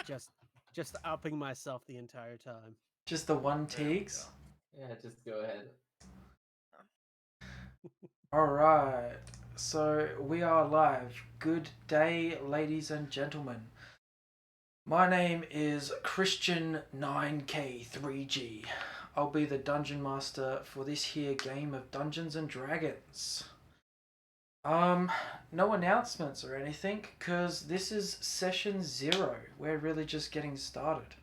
Just just upping myself the entire time. Just the one There we Teagues? go. Yeah, just go ahead. Alright, so we are live. Good day, ladies and gentlemen. My name is Christian9K3G. I'll be the Dungeon Master for this here game of Dungeons and Dragons. No announcements or anything, because this is session 0. We're really just getting started.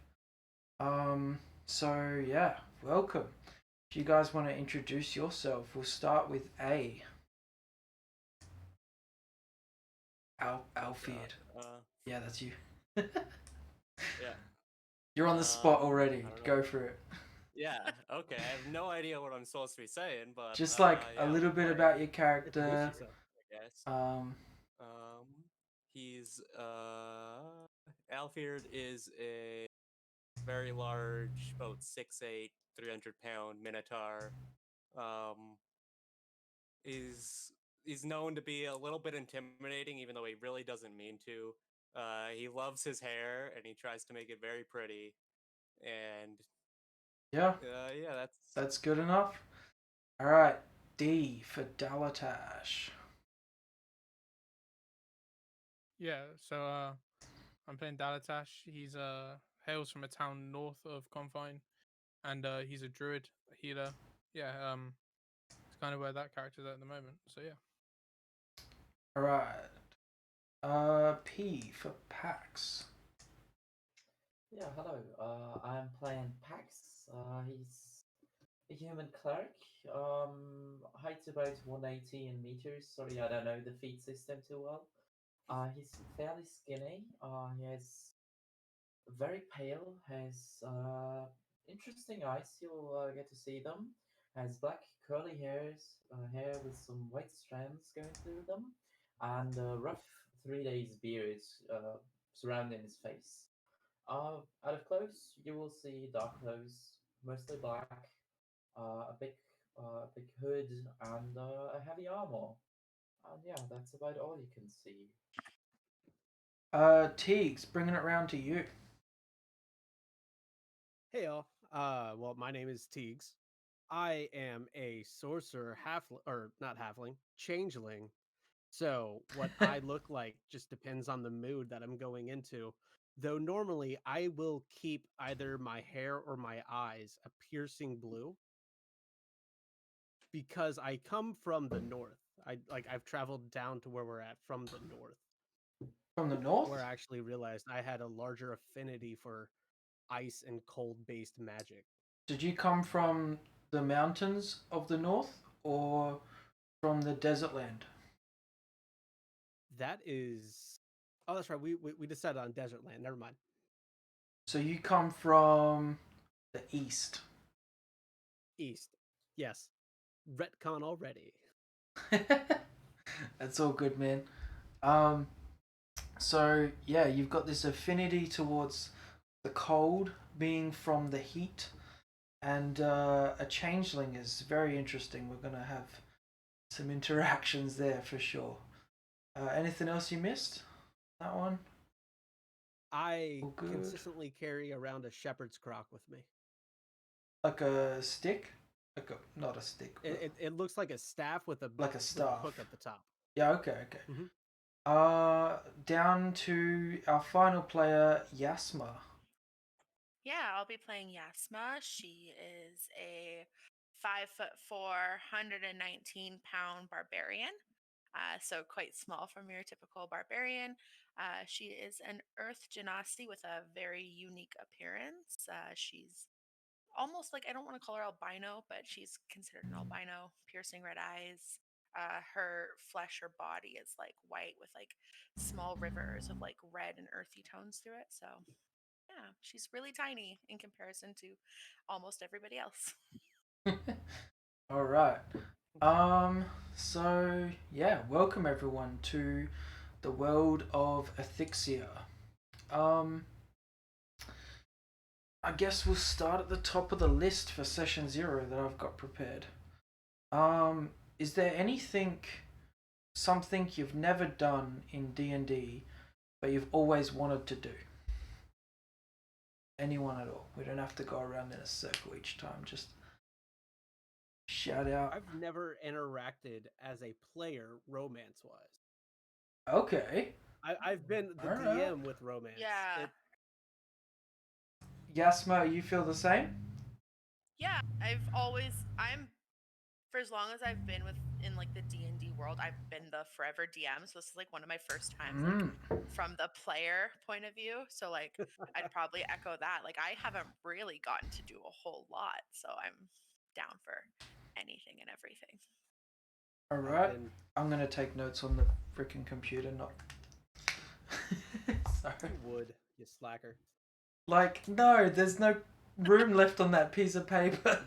So yeah, welcome. If you guys want to introduce yourself, we'll start with A. Alfied. Yeah, that's you. Yeah. You're on the spot already. I don't know. Go for it. Yeah, okay. I have no idea what I'm supposed to be saying, but Just like yeah, a little bit about your Introduce character. yourself. I guess. Um, He's Alfierd is a very large, about 6'8", 300-pound minotaur. He's known to be a little bit intimidating, even though he really doesn't mean to. He loves his hair and he tries to make it very pretty. And yeah, yeah, that's good enough. All right, D for Dalatash. Yeah, so I'm playing Dalatash. He's hails from a town north of Confine, and he's a druid, a healer. Yeah, it's kind of where that character's at the moment. So yeah. All right. P for Pax. Yeah, hello. I'm playing Pax. He's a human cleric. Height's about 180 in meters. Sorry, I don't know the feet system too well. He's fairly skinny. He has very pale. Has interesting eyes. You'll get to see them. Has black curly hair with some white strands going through them, and a rough 3 days beard surrounding his face. Out of close, you will see dark clothes, mostly black, a big hood, and a heavy armor. And yeah, that's about all you can see. Teagues, bringing it round to you. Hey y'all. Well, my name is Teagues. I am a sorcerer, not halfling, changeling. So what I look like just depends on the mood that I'm going into. Though normally I will keep either my hair or my eyes a piercing blue because I come from the north. I've traveled down to where we're at from the north, From the north? where I actually realized I had a larger affinity for ice and cold based magic. Did you come from the mountains of the north or from the desert land? That is, oh, that's right. We decided on desert land. Never mind. So you come from the east. East. Yes. Retcon already. That's all good, man. So yeah, you've got this affinity towards the cold, being from the heat, and a changeling is very interesting. We're gonna have some interactions there for sure. Anything else you missed? That one? I All good. consistently carry around a shepherd's crock with me. Like a stick? Not a stick. It looks like a staff with a like a staff. hook at the top. Yeah, okay. Mm-hmm. Down to our final player, Yasma. Yeah, I'll be playing Yasma. She is a 5'4", 119-pound barbarian. So quite small from your typical barbarian. She is an Earth Genasi with a very unique appearance. She's almost like, I don't want to call her albino, but she's considered an albino. Piercing red eyes. Her flesh or body is like white with like small rivers of like red and earthy tones through it. So yeah, she's really tiny in comparison to almost everybody else. All right. So yeah, welcome everyone to the world of Ethicsia. I guess we'll start at the top of the list for session 0 that I've got prepared. Is there something you've never done in D&D, but you've always wanted to do? Anyone at all. We don't have to go around in a circle each time. Just shout out. I've never interacted as a player romance wise. Okay. I've been the All right. DM with romance. Yeah. Yasma, you feel the same? Yeah, I'm for as long as I've been in like the D&D world, I've been the forever DM. So this is like one of my first times like from the player point of view. So like I'd probably echo that. Like I haven't really gotten to do a whole lot, so I'm down for anything and everything. All right. I'm gonna take notes on the freaking computer, not. Sorry. You would, you slacker. Like, no, there's no room left on that piece of paper.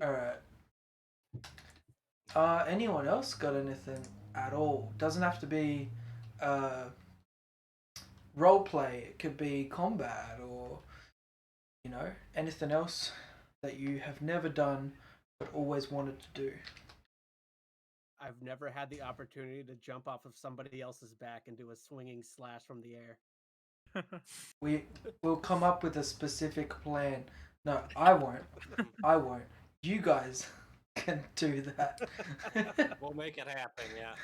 Alright. Anyone else got anything at all? Doesn't have to be role play, it could be combat or, you know, anything else that you have never done but always wanted to do. I've never had the opportunity to jump off of somebody else's back and do a swinging slash from the air. We'll come up with a specific plan. No, I won't. I won't. You guys can do that. We'll make it happen, yeah.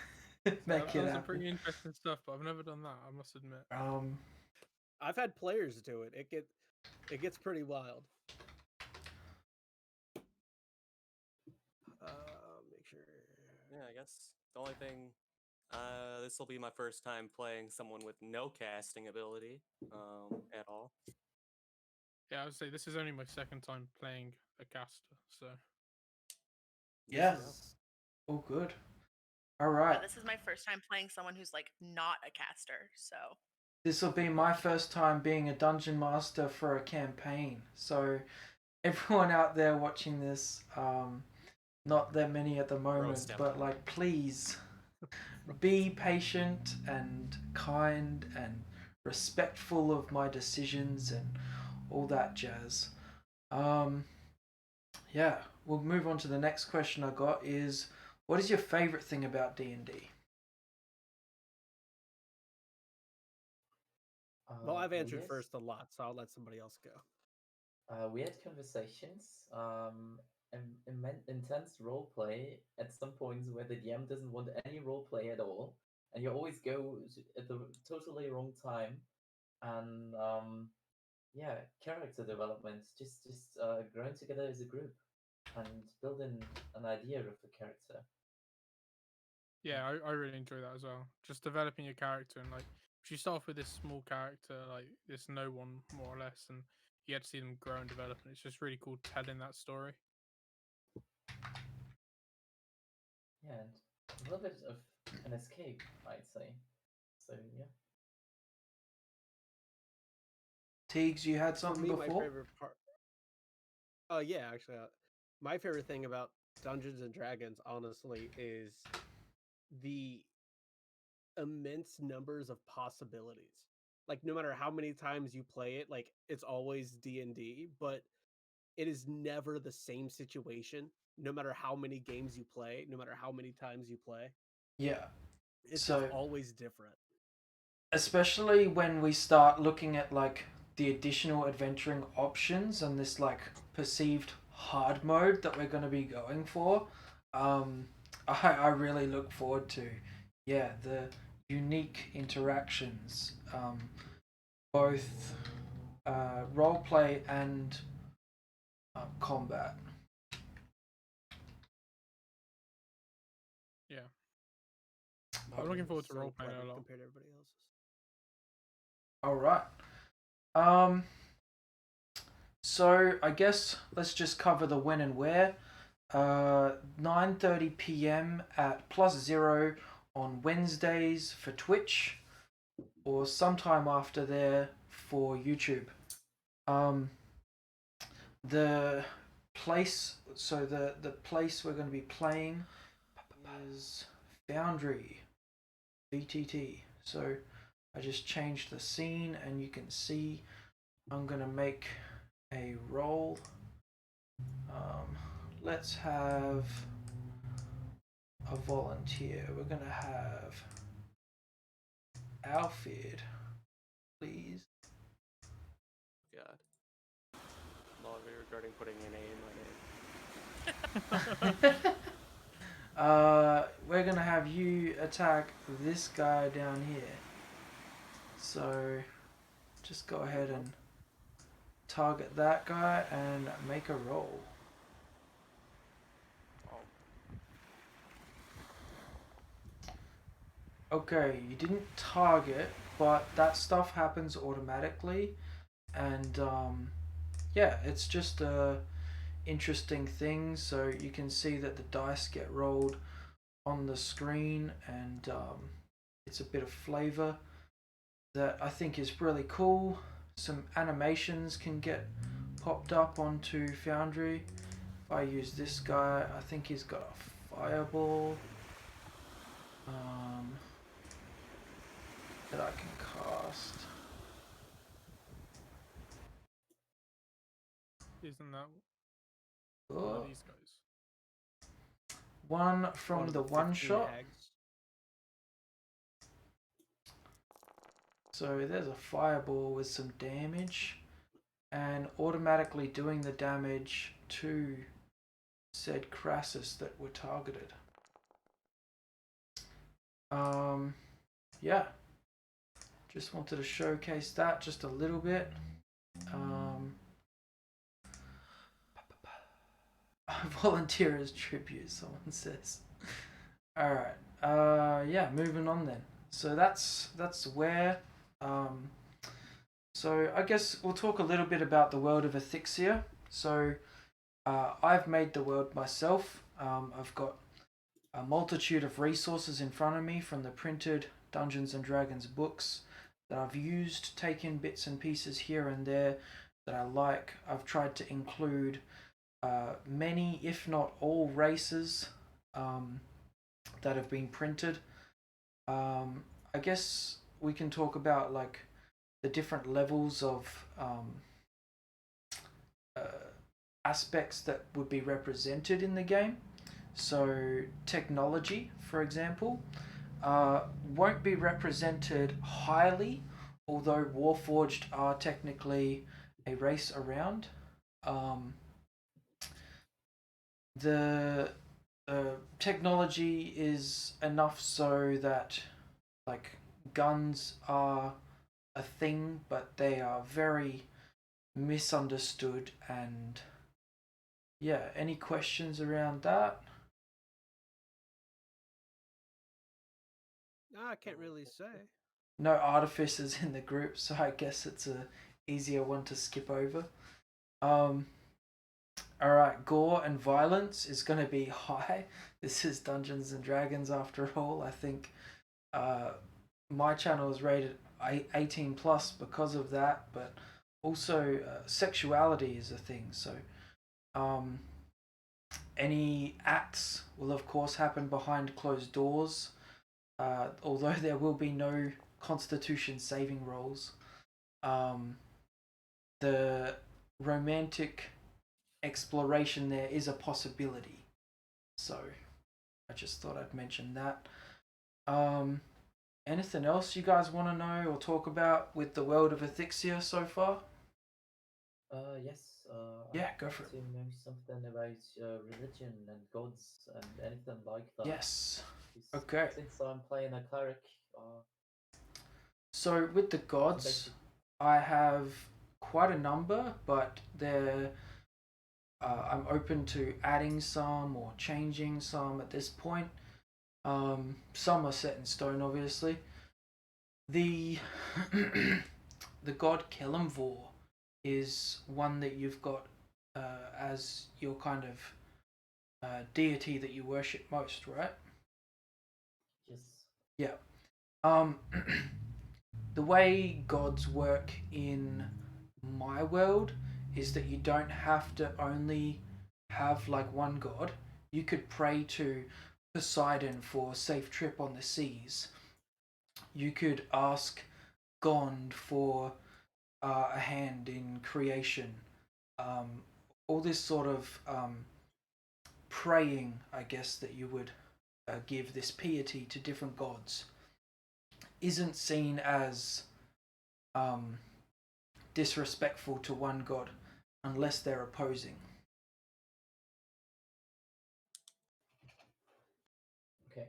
Make it Those are happen. pretty interesting stuff, but I've never done that, I must admit. I've had players do it. It gets pretty wild. Make sure. Yeah, I guess the only thing, this will be my first time playing someone with no casting ability at all. Yeah, I would say this is only my second time playing a caster, so. Yeah. Oh, good. All right. Yeah, this is my first time playing someone who's like not a caster, so. This will be my first time being a dungeon master for a campaign. So, everyone out there watching this, not that many at the moment, but like, please be patient and kind and respectful of my decisions and all that jazz. Yeah, we'll move on to the next question I got is, what is your favorite thing about D&D? Well, I've answered first a lot, so I'll let somebody else go. We had conversations, intense role play at some points where the DM doesn't want any role play at all, and you always go at the totally wrong time, and yeah, character development, just growing together as a group and building an idea of the character. Yeah, I really enjoy that as well. Just developing your character and like, if you start off with this small character, like this no one more or less, and you get to see them grow and develop, and it's just really cool telling that story. Yeah, and a little bit of an escape, I'd say. So yeah. Teagues, you had something For me, before? my favorite part. Oh yeah, actually, my favorite thing about Dungeons and Dragons, honestly, is the immense numbers of possibilities. Like, no matter how many times you play it, like it's always D&D, but it is never the same situation. No matter how many games you play, no matter how many times you play, Yeah. it's So, just always different. especially when we start looking at like the additional adventuring options and this like perceived hard mode that we're going to be going for, I really look forward to, yeah, the unique interactions, both roleplay and combat. Yeah. I'm looking forward to role playing a lot. Compared to everybody else's. All right. So I guess let's just cover the when and where. 9:30 p.m. at +0 on Wednesdays for Twitch, or sometime after there for YouTube. The place, so the place we're going to be playing is Foundry, VTT. So I just changed the scene, and you can see I'm going to make a roll. Let's have a volunteer. We're going to have Alfred, please. regretting putting an A in my name. We're gonna have you attack this guy down here. So just go ahead and target that guy and make a roll. Oh, Okay, you didn't target, but that stuff happens automatically, and yeah, it's just a interesting thing. So you can see that the dice get rolled on the screen, and it's a bit of flavor that I think is really cool. Some animations can get popped up onto Foundry. If I use this guy, I think he's got a fireball that I can cast. Isn't that one Oh, of these guys? one from One of the 15 one shot. hags. So there's a fireball with some damage, and automatically doing the damage to said Crassus that were targeted. Yeah, just wanted to showcase that just a little bit. Volunteer as tribute, someone says. All right. Yeah, moving on then. So that's where. So I guess we'll talk a little bit about the world of Ethicsia. So I've made the world myself. I've got a multitude of resources in front of me from the printed Dungeons and Dragons books that I've used, taken bits and pieces here and there that I like. I've tried to include many, if not all, races that have been printed. I guess we can talk about like the different levels of aspects that would be represented in the game. So technology, for example, won't be represented highly, although Warforged are technically a race around. The technology is enough so that like guns are a thing, but they are very misunderstood. And yeah, any questions around that? I can't really say. No artificers in the group, so I guess it's a easier one to skip over. Alright, gore and violence is going to be high. This is Dungeons and Dragons after all. I think my channel is rated 18 plus because of that, but also sexuality is a thing. So any acts will of course happen behind closed doors, although there will be no constitution saving rolls. The romantic exploration there is a possibility, so I just thought I'd mention that. Anything else you guys want to know or talk about with the world of Ethicsia so far? Yes. Yeah, I'd go like for it. to know something about religion and gods and anything like that. Yes. 'Cause Okay. Since I'm playing a cleric, So with the gods, I have quite a number, but they're I'm open to adding some or changing some at this point. Some are set in stone, obviously. The the god Kelemvor is one that you've got as your kind of deity that you worship most, right? yes. Yeah. The way gods work in my world is that you don't have to only have like one god. You could pray to Poseidon for safe trip on the seas. You could ask Gond for a hand in creation. All this sort of praying, I guess, that you would give this piety to different gods isn't seen as disrespectful to one god. unless they're opposing. Okay.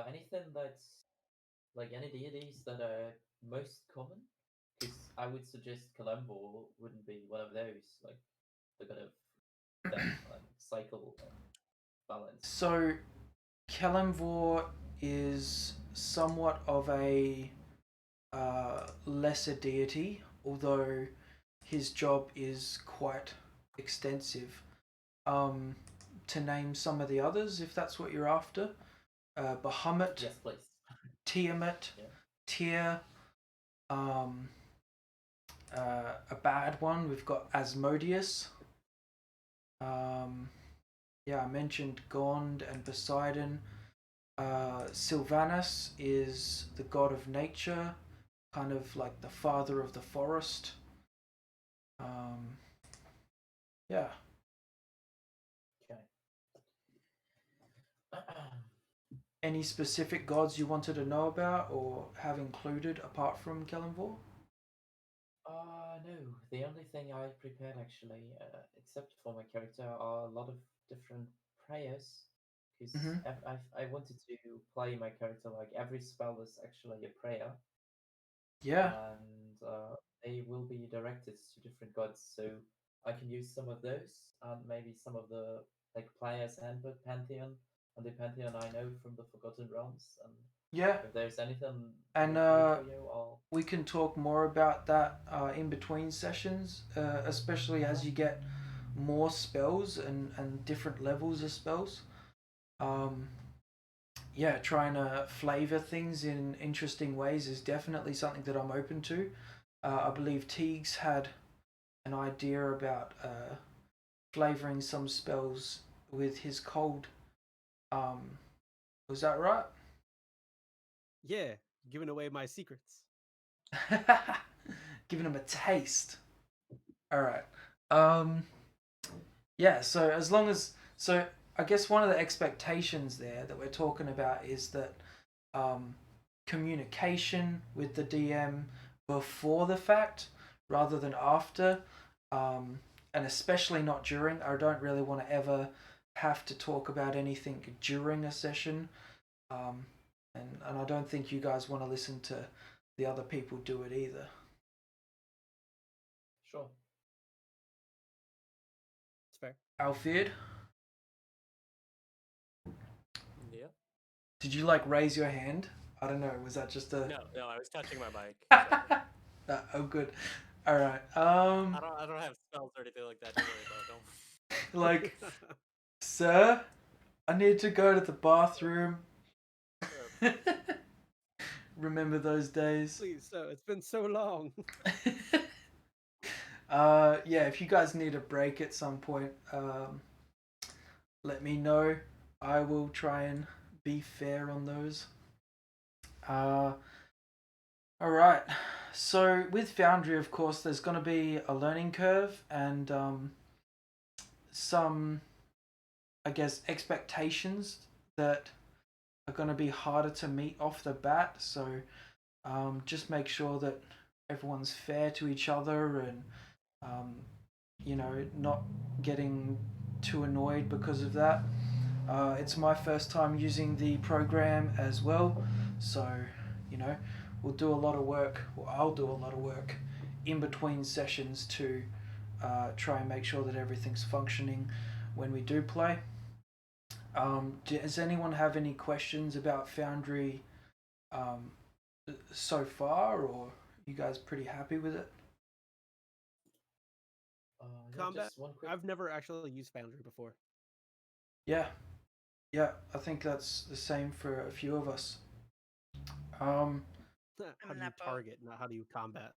Anything that's like any deities that are most common? Because I would suggest Kalembo wouldn't be one of those. Like the god of death and cycle and balance. So Kalimvor is somewhat of a lesser deity, although his job is quite extensive. To name some of the others, if that's what you're after, Bahamut, Yes, please. Tiamat, Yeah. Tyr, a bad one, we've got Asmodeus. Yeah, I mentioned Gond and Poseidon. Sylvanus is the god of nature, kind of like the father of the forest. Yeah. Okay. Any specific gods you wanted to know about or have included apart from Kalimvor? No. The only thing I prepared actually, except for my character, are a lot of different prayers. Because Mhm. I wanted to play my character like every spell is actually a prayer, Yeah. and they will be directed to different gods. So I can use some of those and maybe some of the like players handbook pantheon and the pantheon I know from the Forgotten Realms. And Yeah. if there's anything And new for you, I'll we can talk more about that in between sessions, especially as you get more spells and different levels of spells. Yeah, trying to flavor things in interesting ways is definitely something that I'm open to. I believe Teagues had an idea about flavoring some spells with his cold. Was that right? Yeah, giving away my secrets. Giving him a taste. All right. Yeah. So as long as I guess one of the expectations there that we're talking about is that communication with the DM before the fact rather than after, and especially not during. I don't really want to ever have to talk about anything during a session, and I don't think you guys want to listen to the other people do it either. sure. It's fair. Alfred, Yeah. did you like raise your hand? I don't know. Was that just a? No, I was touching my mic. Sorry. Oh, good. All right. I don't have spells or anything like that. Don't worry about it. Don't. Like, sir, I need to go to the bathroom. Remember those days? Please, so it's been so long. Yeah, if you guys need a break at some point, let me know. I will try and be fair on those. Alright, so with Foundry, of course, there's going to be a learning curve and some, I guess, expectations that are going to be harder to meet off the bat. So just make sure that everyone's fair to each other and, not getting too annoyed because of that. It's my first time using the program as well, so we'll do a lot of work, or I'll do a lot of work in between sessions to try and make sure that everything's functioning when we do play. Does anyone have any questions about Foundry so far, or you guys pretty happy with it? Combat. Just one quick. I've never actually used Foundry before. Yeah, I think that's the same for a few of us. How How in do you that boat. target, not how do you combat?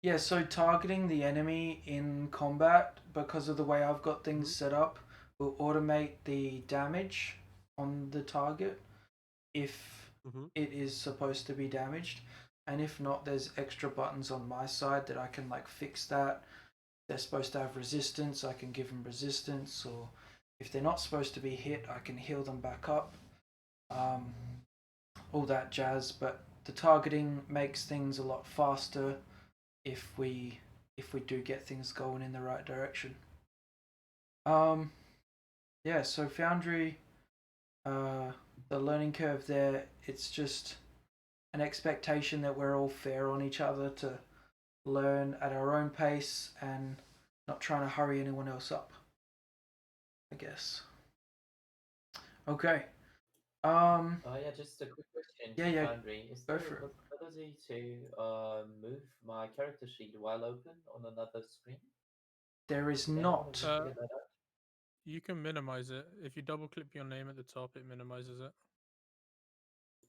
Yeah, so targeting the enemy in combat, because of the way I've got things set up, will automate the damage on the target if it is supposed to be damaged. And if not, there's extra buttons on my side that I can fix that. They're supposed to have resistance, I can give them resistance, or if they're not supposed to be hit, I can heal them back up. All that jazz, but the targeting makes things a lot faster if we if we do get things going in the right direction. Yeah, so Foundry, the learning curve there, it's just an expectation that we're all fair on each other to learn at our own pace and not trying to hurry anyone else up, I guess. Okay. Yeah, just a quick question Yeah, to yeah, Foundry. Is go there for a it. possibility to move my character sheet while open on another screen? There is Anyone not. who figured that out? You can minimize it. If you double click your name at the top, it minimizes it.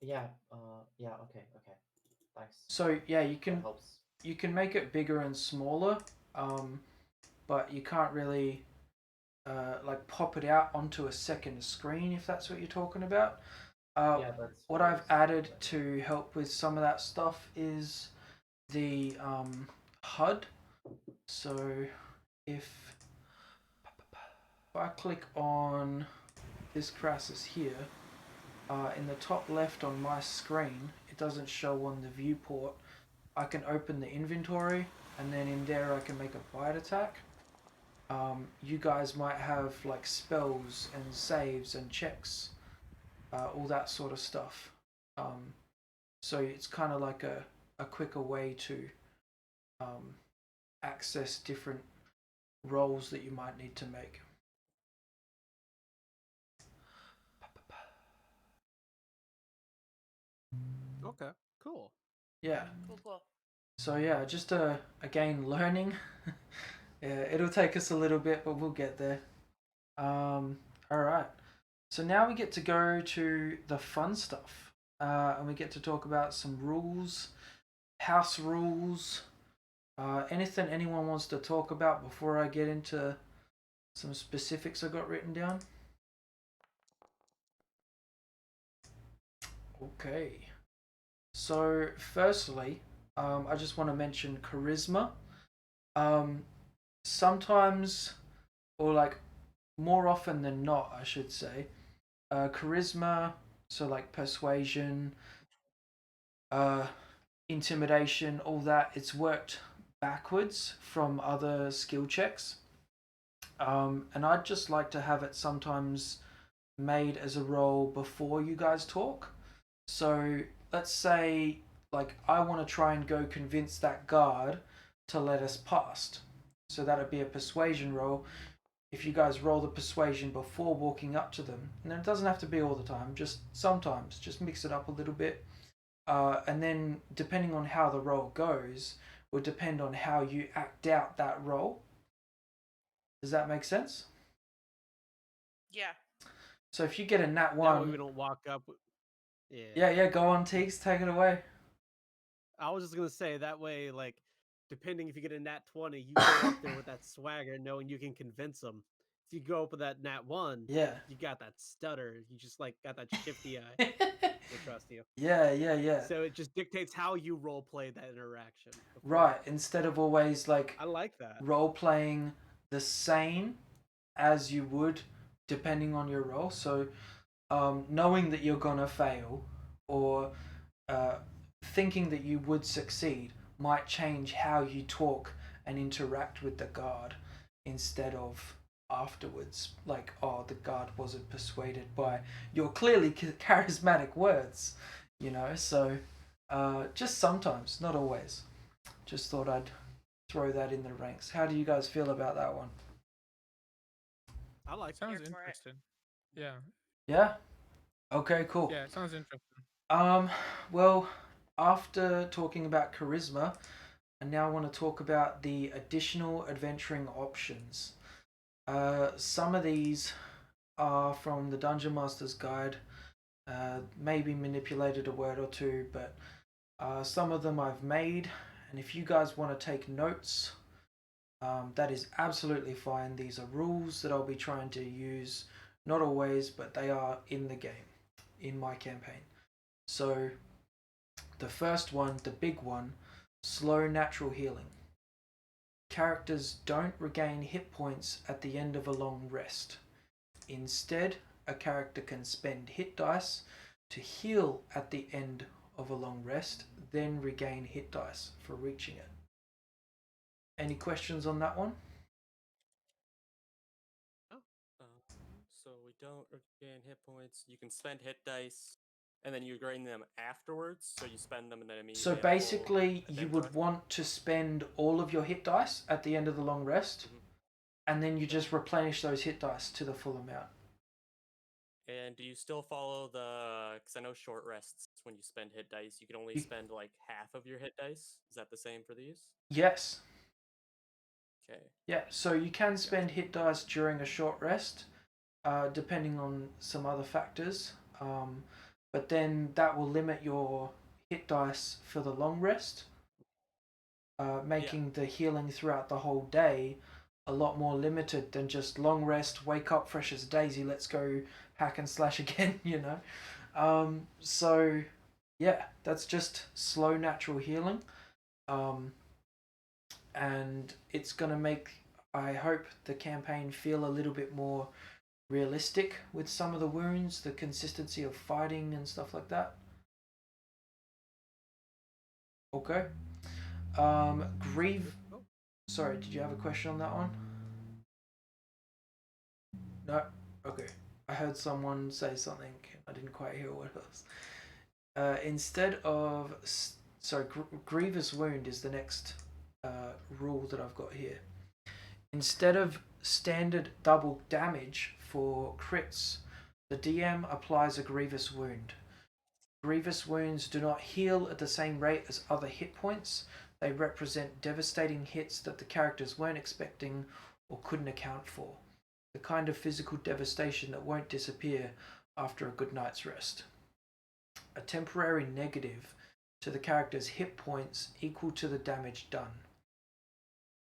Yeah, yeah, okay, okay. Thanks. So yeah, you That can helps. make it bigger and smaller, but you can't really like pop it out onto a second screen if that's what you're talking about. Yeah, that's What I I've was added wondering. to help with some of that stuff is the HUD. So if I click on this Crassus here, in the top left on my screen, it doesn't show on the viewport. I can open the inventory, and then in there I can make a bite attack. You guys might have like spells and saves and checks, all that sort of stuff. So it's kind of like a quicker way to access different roles that you might need to make. Okay, cool. Yeah. Cool, cool. So yeah, just again learning. Yeah, it'll take us a little bit, but we'll get there. All right. So now we get to go to the fun stuff, and we get to talk about some rules, house rules, anything anyone wants to talk about before I get into some specifics I got written down. Okay. So firstly, I just want to mention charisma. Sometimes, or like more often than not, I should say, charisma, so like persuasion, intimidation, all that, it's worked backwards from other skill checks. And I'd just like to have it sometimes made as a roll before you guys talk. So let's say, like, I want to try and go convince that guard to let us past. So that'd be a persuasion roll. If you guys roll the persuasion before walking up to them, and it doesn't have to be all the time, just sometimes, just mix it up a little bit. And then, depending on how the roll goes, would depend on how you act out that roll. Does that make sense? Yeah. So if you get a nat That way one, we don't walk up. Yeah. yeah, go on, Teeks, take it away. I was just gonna say that way, like, depending if you get a nat 20, you go up there with that swagger, knowing you can convince them. If you go up with that nat 1, Yeah. you got that stutter. You just like got that shifty eye. They trust you. Yeah. So it just dictates how you role play that interaction. Right. Instead of always like I like that. role playing the same as you would depending on your role. So knowing that you're gonna fail or thinking that you would succeed might change how you talk and interact with the guard instead of afterwards. Like, oh, the guard wasn't persuaded by your clearly charismatic words, you know. So just sometimes, not always. Just thought I'd throw that in the ranks. How do you guys feel about that one? I like Sounds Here for it. interesting. Yeah. Yeah. Okay. Cool. Yeah, it sounds interesting. Well, after talking about charisma, I now want to talk about the additional adventuring options. Some of these are from the Dungeon Master's Guide, maybe manipulated a word or two, but some of them I've made, and if you guys want to take notes, that is absolutely fine. These are rules that I'll be trying to use, not always, but they are in the game, in my campaign. So, the first one, the big one, slow natural healing. Characters don't regain hit points at the end of a long rest. Instead, a character can spend hit dice to heal at the end of a long rest, then regain hit dice for reaching it. Any questions on that one? Oh. So we don't regain hit points. You can spend hit dice, and then you gain them afterwards. So you spend them and then So immediately have full basically, you hit would dice. want to spend all of your hit dice at the end of the long rest, and then you just replenish those hit dice to the full amount. And do you still follow the? Because I know short rests when you spend hit dice, you can only spend like half of your hit dice. Is that the same for these? Yes. Okay. Yeah, so you can spend hit dice during a short rest, depending on some other factors. But then that will limit your hit dice for the long rest, making the healing throughout the whole day a lot more limited than just long rest, wake up fresh as a daisy, let's go hack and slash again, you know. So yeah, that's just slow natural healing. And it's gonna make, I hope, the campaign feel a little bit more realistic with some of the wounds, the consistency of fighting and stuff like that. Okay. Grieve. Sorry, did you have a question on that one? No. Okay. I heard someone say something. I didn't quite hear what it was. Instead of grievous wound is the next rule that I've got here. Instead of standard double damage for crits, the DM applies a grievous wound. Grievous wounds do not heal at the same rate as other hit points. They represent devastating hits that the characters weren't expecting or couldn't account for. The kind of physical devastation that won't disappear after a good night's rest. A temporary negative to the character's hit points equal to the damage done.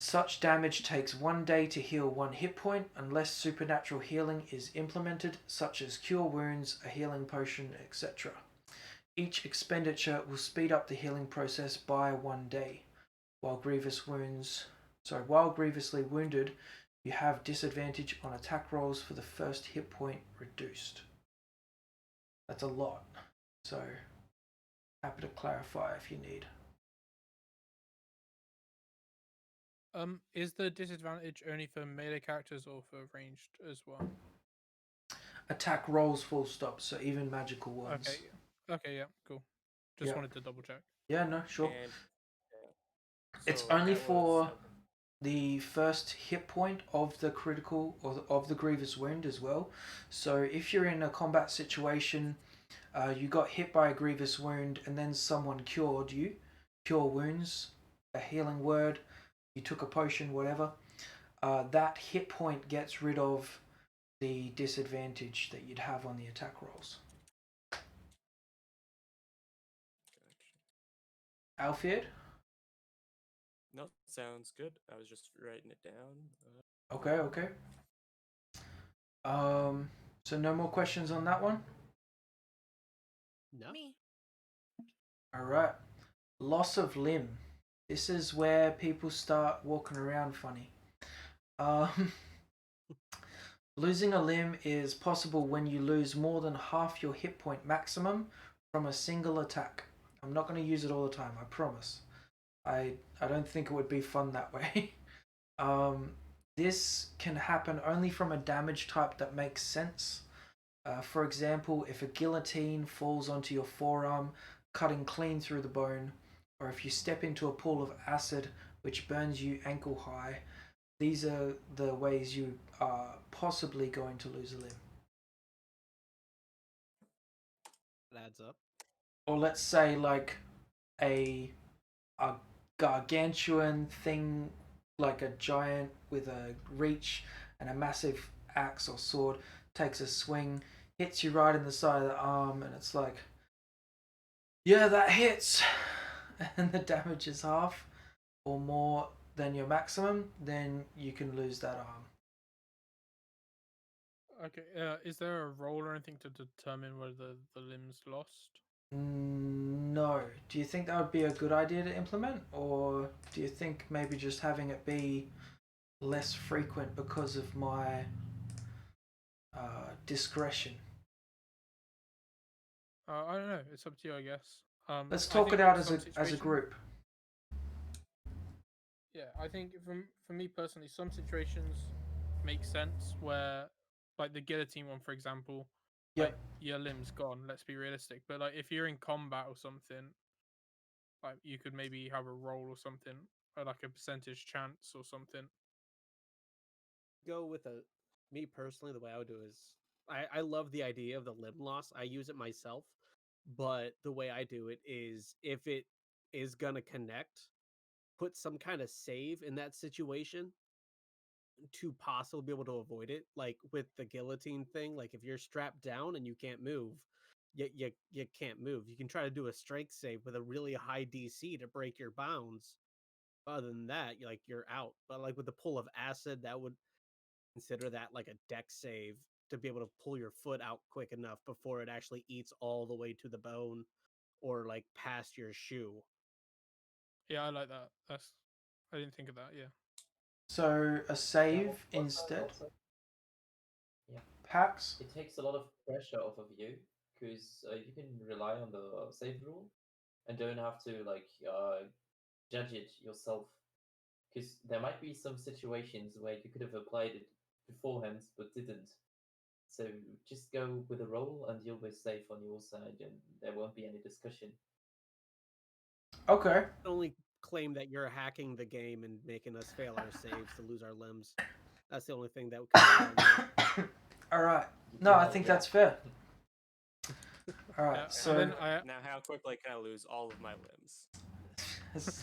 Such damage takes 1 day to heal 1 hit point unless supernatural healing is implemented, such as cure wounds, a healing potion, etc. Each expenditure will speed up the healing process by 1 day. While grievously wounded, you have disadvantage on attack rolls for the first hit point reduced. That's a lot, so happy to clarify if you need. Is the disadvantage only for melee characters or for ranged as well? Attack rolls full stop, so even magical ones. Okay. Okay, yeah, cool. Just wanted to double check. Yeah, no, sure. And it's so only that for was, the first hit point of the critical or of the grievous wound as well. So if you're in a combat situation, you got hit by a grievous wound and then someone cured you, cure wounds, a healing word, you took a potion, whatever, that hit point gets rid of the disadvantage that you'd have on the attack rolls. Alfred? No, sounds good. I was just writing it down. Okay. So no more questions on that one? No. Me. Alright. Loss of limb. This is where people start walking around funny. Losing a limb is possible when you lose more than half your hit point maximum from a single attack. I'm not going to use it all the time, I promise. I don't think it would be fun that way. This can happen only from a damage type that makes sense. For example, if a guillotine falls onto your forearm, cutting clean through the bone, or if you step into a pool of acid which burns you ankle high, these are the ways you are possibly going to lose a limb. That adds up. Or let's say like a gargantuan thing, like a giant with a reach and a massive axe or sword, takes a swing, hits you right in the side of the arm, and it's like, yeah, that hits, and the damage is half or more than your maximum, then you can lose that arm. Okay, is there a roll or anything to determine whether the limb's lost? No. Do you think that would be a good idea to implement, or do you think maybe just having it be less frequent because of my discretion? I don't know. It's up to you, I guess. Let's I talk think it out in as some a situations- group. Yeah, I think for me personally, some situations make sense where, like the guillotine one, for example, like Yep. your limb's gone. Let's be realistic. But like if you're in combat or something, like you could maybe have a roll or something, or like a percentage chance or something. Go with a me personally, the way I would do is I love the idea of the limb loss. I use it myself, but the way I do it is if it is gonna connect, put some kind of save in that situation to possibly be able to avoid it. Like with the guillotine thing, like if you're strapped down and you can't move, you can't move. You can try to do a strength save with a really high DC to break your bounds. Other than that, you're out. But like with the pull of acid, that would consider that like a deck save to be able to pull your foot out quick enough before it actually eats all the way to the bone or like past your shoe. Yeah, I like that. I didn't think of that. Yeah. So a Yeah, save also, instead. also, yeah, Pax. it takes a lot of pressure off of you because you can rely on the save rule and don't have to like judge it yourself. Because there might be some situations where you could have applied it beforehand but didn't. So just go with a roll and you'll be safe on your side and there won't be any discussion. Okay. Only claim that you're hacking the game and making us fail our saves to lose our limbs. That's the only thing that could go wrong there. All right. No, I Well, think yeah. that's fair. All Yeah, right. and So then Now, how quickly can I lose all of my limbs?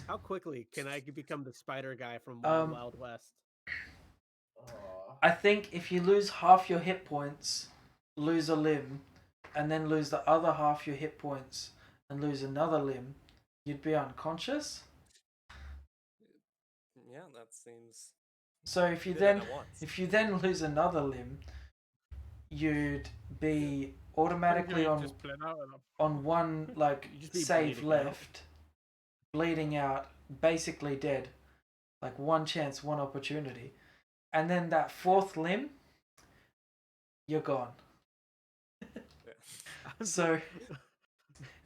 How quickly can I become the spider guy from Wild Wild West? Aw. I think if you lose half your hit points, lose a limb, and then lose the other half your hit points and lose another limb, you'd be unconscious. Yeah, that seems. So if you Did it then at once. if you then lose another limb, you'd be automatically you on just bled out of them. on one like You just be save bleeding out. left, bleeding out, basically dead. Like one chance, one opportunity. And then that fourth limb, you're gone. So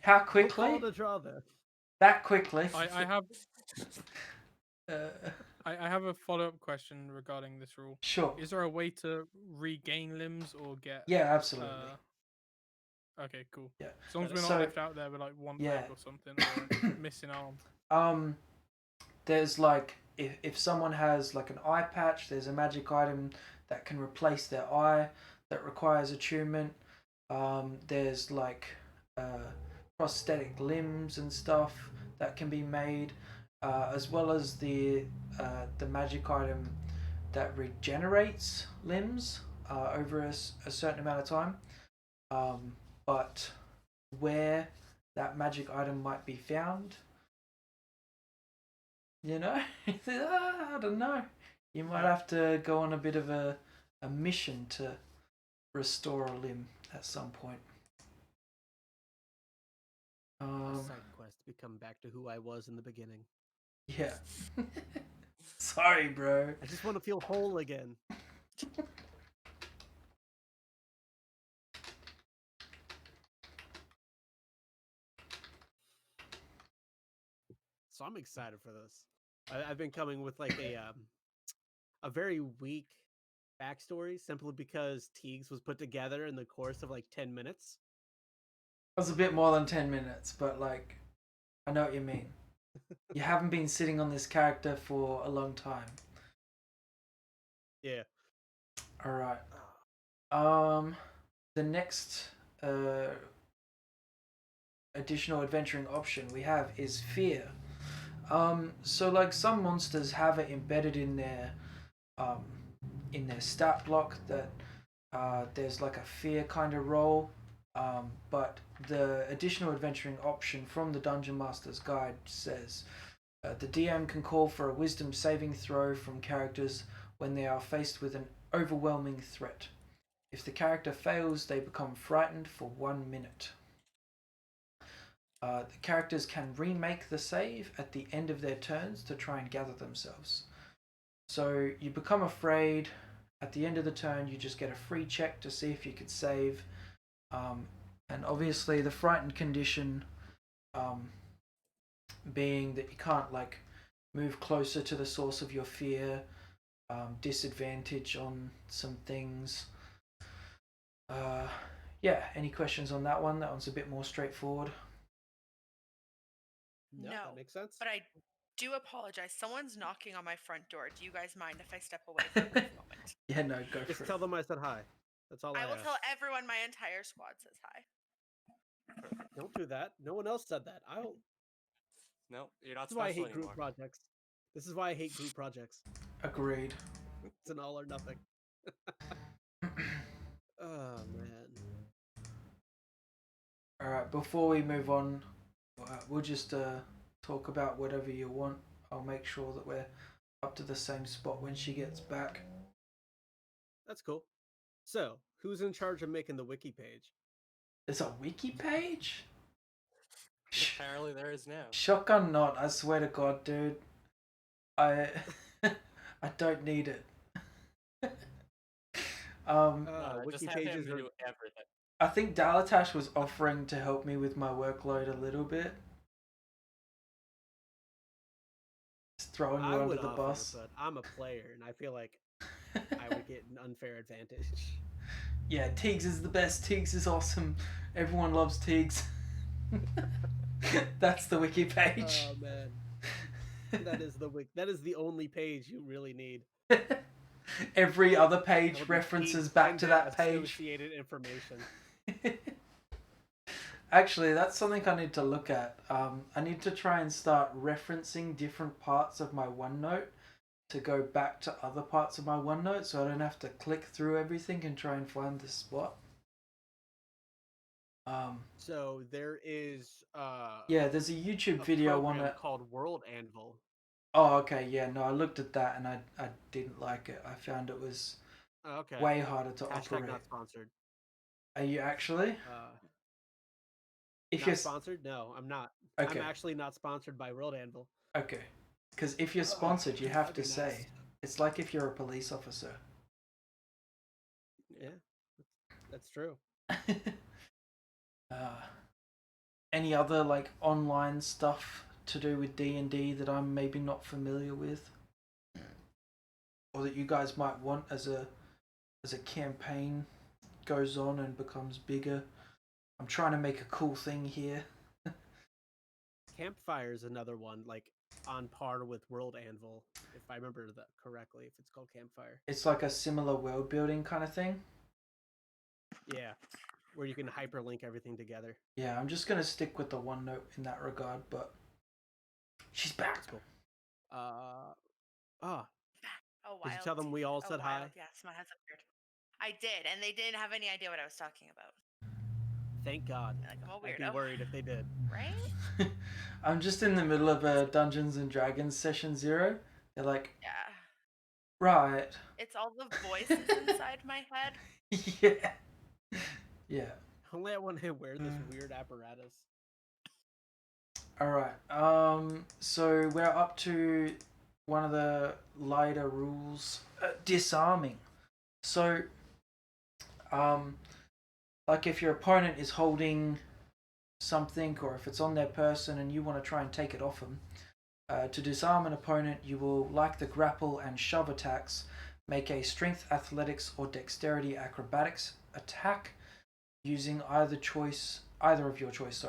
how We'll quickly? call it a draw then. That quickly. I have Uh, I have a follow-up question regarding this rule. sure. Is there a way to regain limbs or get? Yeah, absolutely. Okay, cool. Yeah. As long as we're So- not left out there with like one yeah. leg or something or a missing arm. There's like if someone has like an eye patch, there's a magic item that can replace their eye that requires attunement. There's like prosthetic limbs and stuff that can be made, as well as the magic item that regenerates limbs over a certain amount of time. But where that magic item might be found, you know, I don't know. You might have to go on a bit of a mission to restore a limb at some point. A side quest to become back to who I was in the beginning. Yeah. Sorry, bro. I just want to feel whole again. So I'm excited for this. I've been coming with like a very weak backstory simply because Teagues was put together in the course of like 10 minutes. It was a bit more than 10 minutes, but like, I know what you mean. You haven't been sitting on this character for a long time. Yeah. All right. The next additional adventuring option we have is fear. So like some monsters have it embedded in their stat block that there's like a fear kind of roll. But the additional adventuring option from the Dungeon Master's Guide says the DM can call for a wisdom saving throw from characters when they are faced with an overwhelming threat. If the character fails, they become frightened for 1 minute. The characters can remake the save at the end of their turns to try and gather themselves. So you become afraid. At the end of the turn, you just get a free check to see if you could save. And obviously the frightened condition being that you can't like move closer to the source of your fear, disadvantage on some things. Yeah, any questions on that one? That one's a bit more straightforward. No, No, that makes sense. but I do apologize. Someone's knocking on my front door. Do you guys mind if I step away for a brief moment? Yeah, no, go Just for it. tell them I said hi. That's all I I will ask. tell everyone my entire squad says hi. Don't do that. No one else said that. No, you're not This is why I special hate anymore. group projects. This is why I hate group projects. Agreed. It's an all or nothing. Oh man. All right, before we move on, we'll just talk about whatever you want. I'll make sure that we're up to the same spot when she gets back. That's cool. So, who's in charge of making the wiki page? There's a wiki page? Apparently there is now. Shotgun not, I swear to God, dude. I I don't need it. Just Wiki have him pages are do everything. I think Dalatash was offering to help me with my workload a little bit. Just throwing you I under would the offer, bus. but I'm a player, and I feel like I would get an unfair advantage. Yeah, Teagues is the best. Teagues is awesome. Everyone loves Teagues. That's the wiki page. Oh man, that is the only page you really need. Every other page That'll be references Teagues back and to their that page. Associated information. Actually, that's something I need to look at. I need to try and start referencing different parts of my OneNote to go back to other parts of my OneNote so I don't have to click through everything and try and find the spot. So there is Yeah, there's a YouTube a video on program it. called World Anvil. Oh, okay, yeah, no, I looked at that and I didn't like it. I found it was Okay. way harder to Hashtag operate. not sponsored. Are you actually? If Not you're sponsored? No, I'm not. okay, I'm actually not sponsored by World Anvil. okay, because if you're sponsored, you have That'd to be say nice. it's like if you're a police officer. Yeah, that's true. Any other like online stuff to do with D&D that I'm maybe not familiar with, or that you guys might want as a campaign goes on and becomes bigger? I'm trying to make a cool thing here. Campfire is another one, like on par with World Anvil, if I remember that correctly. If it's called Campfire. It's like a similar world building kind of thing. Yeah, where you can hyperlink everything together. Yeah, I'm just gonna stick with the OneNote in that regard, but she's back. That's cool. Ah, Oh, did you wild. tell them we all said hi? Yes, my has appeared. I did, and they didn't have any idea what I was talking about. Thank God. Like, I'm a I'd be weirdo. worried if they did. Right? I'm just in the middle of a Dungeons and Dragons session 0. They're like, Yeah. right. It's all the voices inside my head. Yeah. Yeah. Only I want to wear this weird apparatus. All right. So we're up to one of the lighter rules, disarming. So, like if your opponent is holding something, or if it's on their person and you want to try and take it off them, to disarm an opponent, you will, like the grapple and shove attacks, make a strength, athletics, or dexterity acrobatics attack using either of your choice,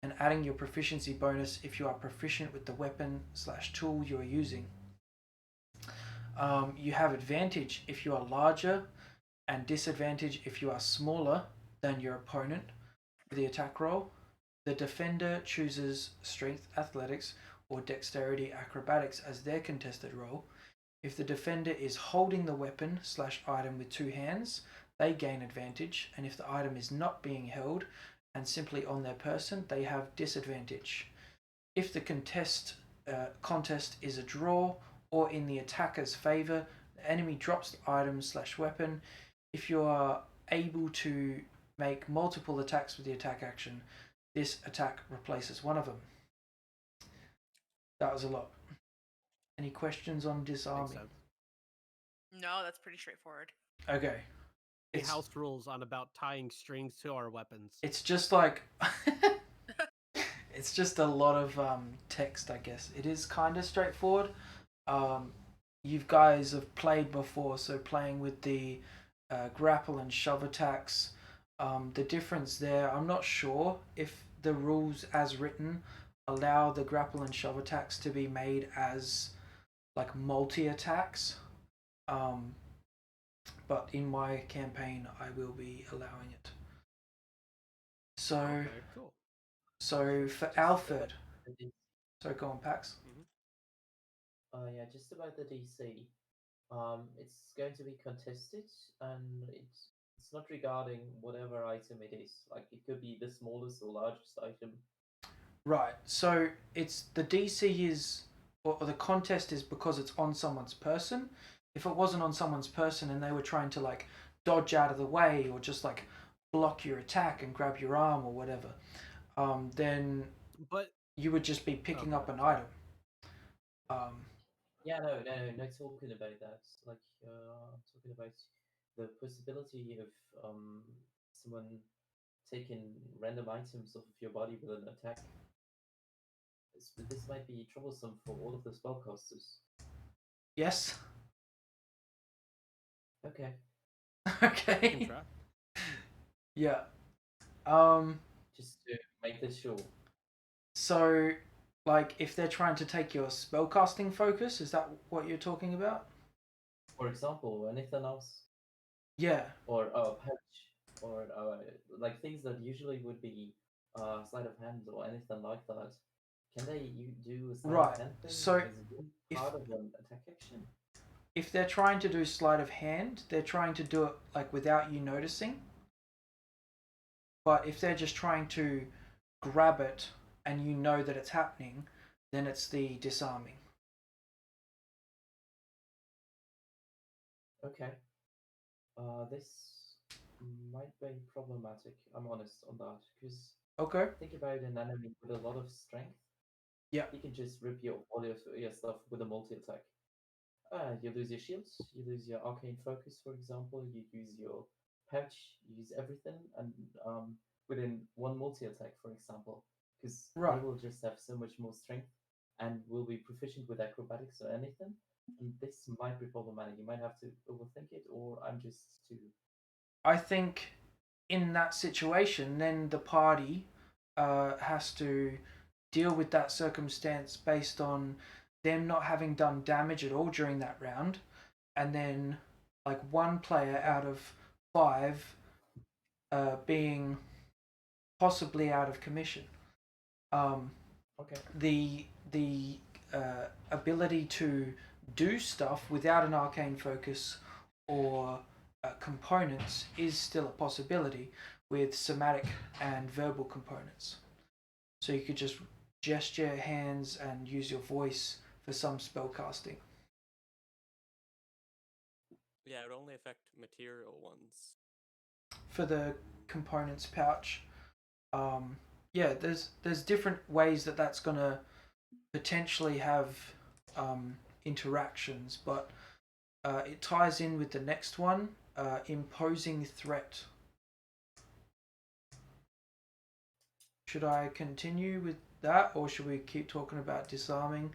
and adding your proficiency bonus if you are proficient with the weapon/tool you are using. You have advantage if you are larger, and disadvantage if you are smaller than your opponent for the attack roll. The defender chooses strength, athletics, or dexterity acrobatics as their contested roll. If the defender is holding the weapon/item with two hands, they gain advantage, and if the item is not being held and simply on their person, they have disadvantage. If the contest is a draw or in the attacker's favor, the enemy drops the item/weapon. If you are able to make multiple attacks with the attack action, this attack replaces one of them. That was a lot. Any questions on disarming? No, that's pretty straightforward. Okay. The house rules on about tying strings to our weapons. It's just like It's just a lot of text, I guess. It is kind of straightforward. You guys have played before, so playing with the grapple and shove attacks. The difference there, I'm not sure if the rules as written allow the grapple and shove attacks to be made as like multi attacks. But in my campaign, I will be allowing it. So, Okay, cool. so for Just Alfred, about the D- so go on, Pax. yeah, just about the DC. It's going to be contested, and it's not regarding whatever item it is. Like it could be the smallest or largest item. Right. So it's the DC is, or the contest is because it's on someone's person. If it wasn't on someone's person and they were trying to like dodge out of the way or just like block your attack and grab your arm or whatever, then But you would just be picking up okay. an item. Um, Yeah, no talking about that. Like, talking about the possibility of someone taking random items off of your body with an attack. This might be troublesome for all of the spellcasters. yes. Okay, I can Okay. try. Yeah. Um. just to make this sure. So, like, if they're trying to take your spellcasting focus, is that what you're talking about? For example, anything else, Yeah. or pouch, or like things that usually would be sleight of hand or anything like that. Can they do a sleight Right. of hand thing So as one if part of an attack action? if they're trying to do sleight of hand, they're trying to do it like without you noticing. But if they're just trying to grab it and you know that it's happening, then it's the disarming. Okay. This might be problematic. I'm honest on that because Okay. think about an enemy with a lot of strength. Yeah. He can just rip all your stuff with a multi attack. You lose your shields, you lose your arcane focus, for example. You use your pouch, you use everything, and within one multi attack, for example, because they Right. will just have so much more strength and will be proficient with acrobatics or anything. And this might be problematic. You might have to overthink it, or I'm just too. I think in that situation, then the party has to deal with that circumstance based on them not having done damage at all during that round, and then like one player out of five being possibly out of commission. Um, Okay. the ability to do stuff without an arcane focus or components is still a possibility with somatic and verbal components. So you could just gesture hands and use your voice for some spell casting. Yeah, it would only affect material ones. For the components pouch, yeah, there's different ways that that's gonna potentially have interactions, but it ties in with the next one, imposing threat. Should I continue with that, or should we keep talking about disarming?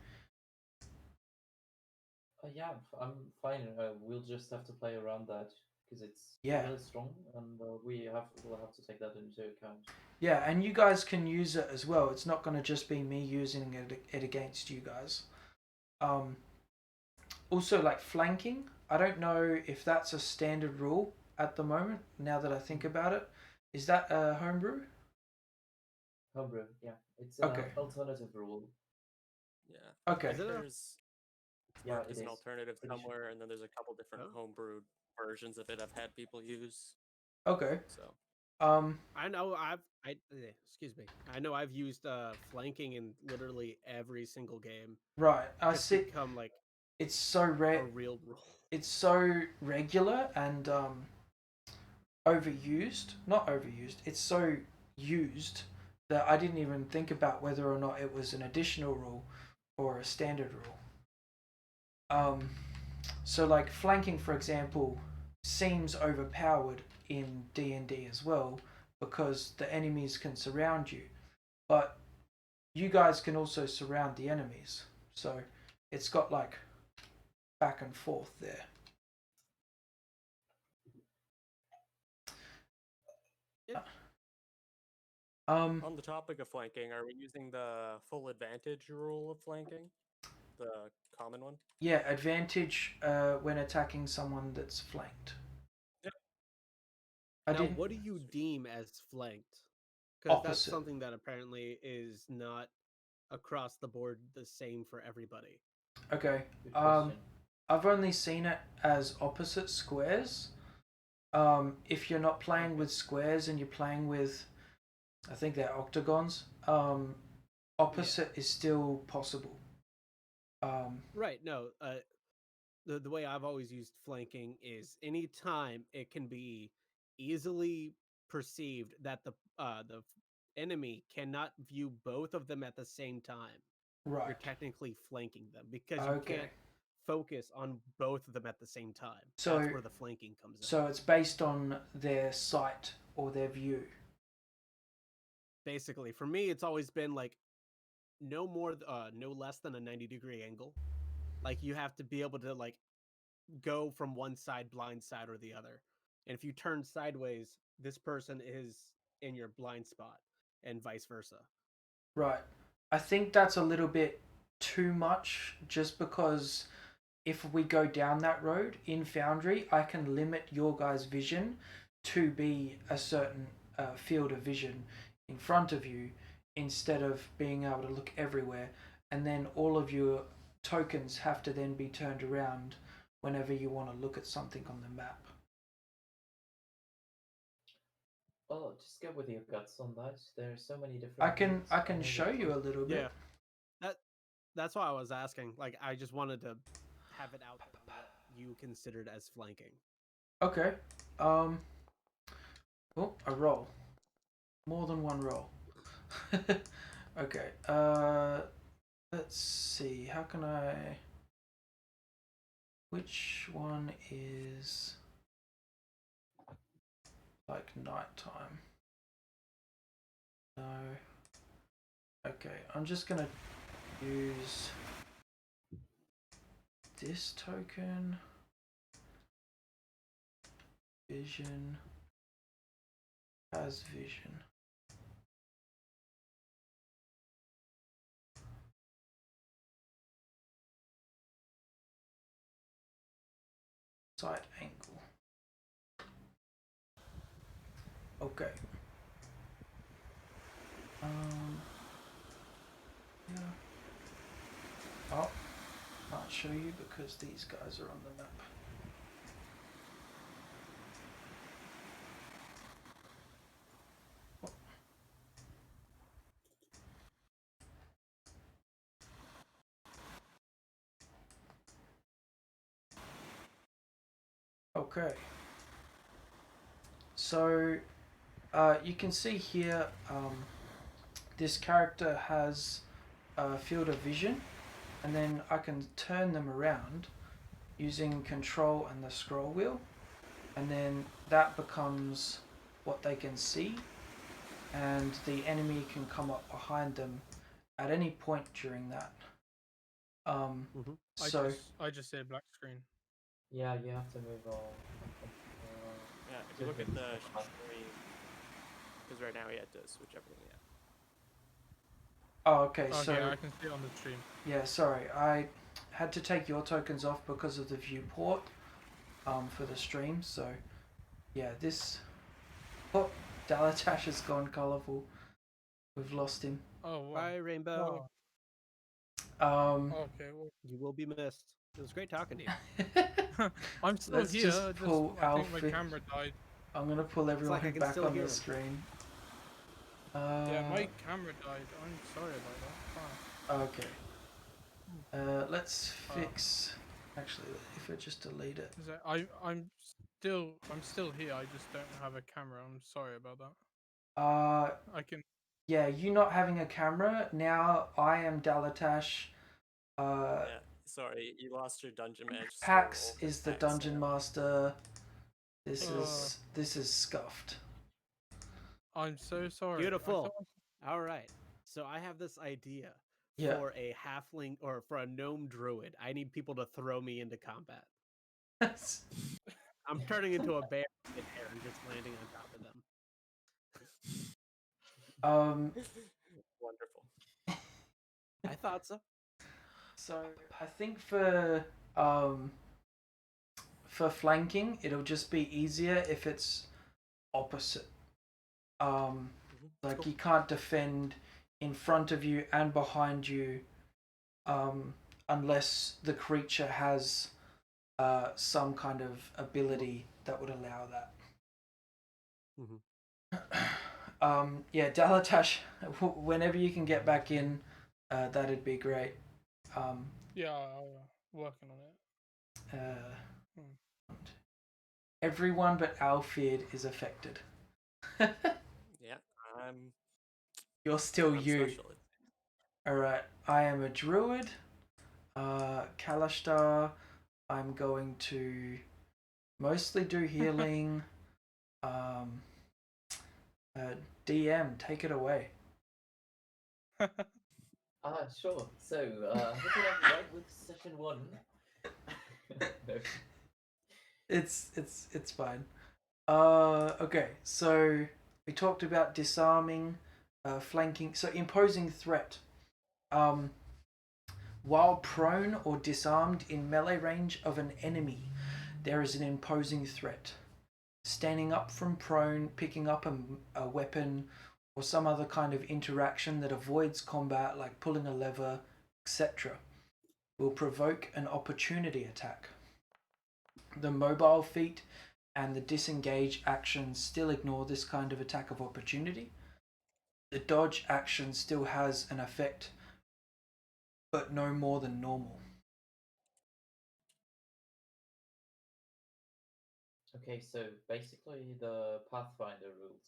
Yeah, I'm fine. We'll just have to play around that because it's Yeah. really strong, and we'll have to take that into account. Yeah, and you guys can use it as well. It's not going to just be me using it against you guys. Also, like flanking, I don't know if that's a standard rule at the moment. Now that I think about it, is that a homebrew? Homebrew, yeah, it's an Okay. alternative rule. Yeah. Okay. Is it a- There's Yeah, marked it as an is. alternative Pretty sure. somewhere, and then there's a couple different Oh. homebrewed versions of it I've had people use. Okay. So I know excuse me. I know I've used flanking in literally every single game. Right. I It's see. become like It's so a real rule. It's so regular and overused. Not overused. It's so used that I didn't even think about whether or not it was an additional rule or a standard rule. So like flanking, for example, seems overpowered in D&D as well because the enemies can surround you. But you guys can also surround the enemies. So it's got like back and forth there. On the topic of flanking, are we using the full advantage rule of flanking? The common one? Yeah, advantage when attacking someone that's flanked. Yep. Now, what do you deem as flanked? Because that's Opposite. something that apparently is not across the board the same for everybody. Okay. Good question. I've only seen it as opposite squares. If you're not playing with squares and you're playing with, I think they're octagons. Opposite is still possible. Right. No. The way I've always used flanking is anytime it can be easily perceived that the enemy cannot view both of them at the same time. Right. You're technically flanking them because you Okay. can't focus on both of them at the same time. So- That's where the flanking comes in. So it's based on their sight or their view. Basically, for me, it's always been like no less than a 90-degree angle. Like you have to be able to like go from one side blind side or the other. And if you turn sideways, this person is in your blind spot and vice versa. Right. I think that's a little bit too much just because if we go down that road in Foundry, I can limit your guys' vision to be a certain field of vision in front of you instead of being able to look everywhere. And then all of your tokens have to then be turned around whenever you want to look at something on the map. Well, just go with your guts on that. There are so many different. I can routes. I can know show that- you a little bit. Yeah. That's why I was asking. Like I just wanted to have it out there what you considered as flanking. Okay. Oh, a roll. More than one roll. Okay. Let's see. How can I? Which one is like nighttime? No. Okay. I'm just gonna use this token. Vision. Has vision. Side angle. Okay. Yeah. Oh, can't show you because these guys are on the map. Okay. So you can see here this character has a field of vision, and then I can turn them around using control and the scroll wheel, and then that becomes what they can see, and the enemy can come up behind them at any point during that. So I just say black screen. Yeah, you have to move on. Yeah, if you look at the screen, because right now he had to switch everything. Yeah. oh, okay, Okay, so I can see it on the stream. yeah, sorry, I had to take your tokens off because of the viewport for the stream. So yeah, this Dalatash has gone colourful. We've lost him. Oh, wow. Bye, Rainbow. Okay, well, You will be missed. It was great talking to you. I'm still Let's here. just pull I think my Alfie. camera died. I'm gonna pull everyone like I can back still on hear the him. screen. Yeah, my camera died. I'm sorry about that. Okay. Let's fix. Actually, if I just delete it. I'm still here. I just don't have a camera. I'm sorry about that. I can. Yeah, you not having a camera now. I am Dalatash. Yeah. Sorry, you lost your dungeon match. Pax so is the Pax, dungeon yeah. master. This is scuffed. I'm so sorry. Beautiful. All right. So I have this idea Yeah. for a halfling or for a gnome druid. I need people to throw me into combat. I'm turning into a bear in air and just landing on top of them. Wonderful. I thought so. So I think for flanking, it'll just be easier if it's opposite. Like Cool. you can't defend in front of you and behind you, unless the creature has some kind of ability that would allow that. Yeah, Dalatash, whenever you can get back in, that'd be great. Yeah, I'm working on it. Everyone but Alfred is affected. Yeah, I'm You're still you. special. Alright, I am a druid. Kalashtar, I'm going to mostly do healing. DM, take it away. Sure. So, hooking up right with session 1. No. It's fine. Okay, so we talked about disarming, flanking, so imposing threat. While prone or disarmed in melee range of an enemy, there is an imposing threat. Standing up from prone, picking up a weapon, or some other kind of interaction that avoids combat, like pulling a lever, etc., will provoke an opportunity attack. The mobile feat and the disengage actions still ignore this kind of attack of opportunity. The dodge action still has an effect, but no more than normal. Okay, so basically the Pathfinder rules.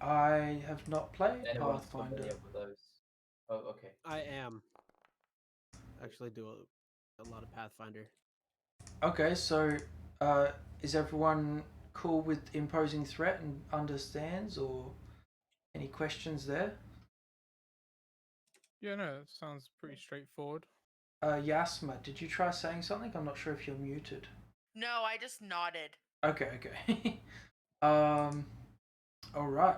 I have not played Anyone's Pathfinder. familiar with those? Oh, okay. I am. Actually, do a lot of Pathfinder. Okay, so is everyone cool with imposing threat and understands, or any questions there? Yeah, no, it sounds pretty straightforward. Yasma, did you try saying something? I'm not sure if you're muted. No, I just nodded. Okay. All right.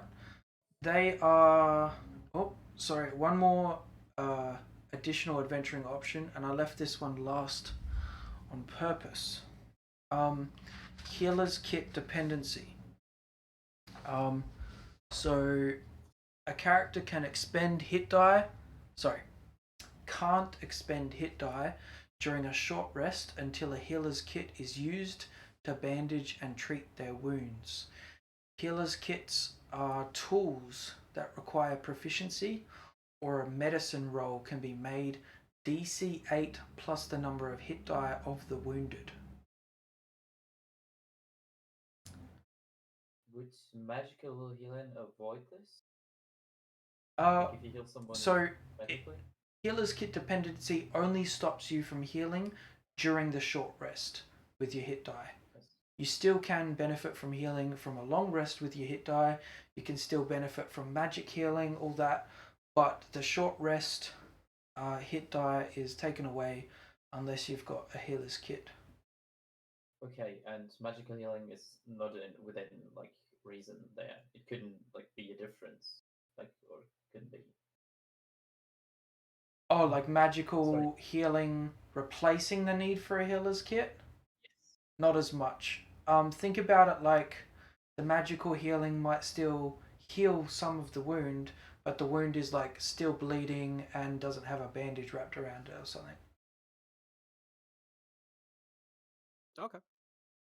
They are. Oh, sorry. One more additional adventuring option, and I left this one last on purpose. Healer's Kit dependency. So a character can expend hit die. Sorry, can't expend hit die during a short rest until a healer's kit is used to bandage and treat their wounds. Healer's kits are tools that require proficiency, or a medicine roll can be made DC 8 plus the number of hit die of the wounded. Would magical healing avoid this? Uh, Like if you heal someone so magically? Healer's Kit dependency only stops you from healing during the short rest with your hit die. Yes. You still can benefit from healing from a long rest with your hit die. You can still benefit from magic healing, all that. But the short rest hit die is taken away unless you've got a healer's kit. Okay, and magical healing is not within like reason there. It couldn't like be a difference, like or couldn't be. Oh, like magical healing replacing the need for a healer's kit? Yes. Not as much. Think about it like the magical healing might still heal some of the wound, but the wound is like still bleeding and doesn't have a bandage wrapped around it or something. Okay.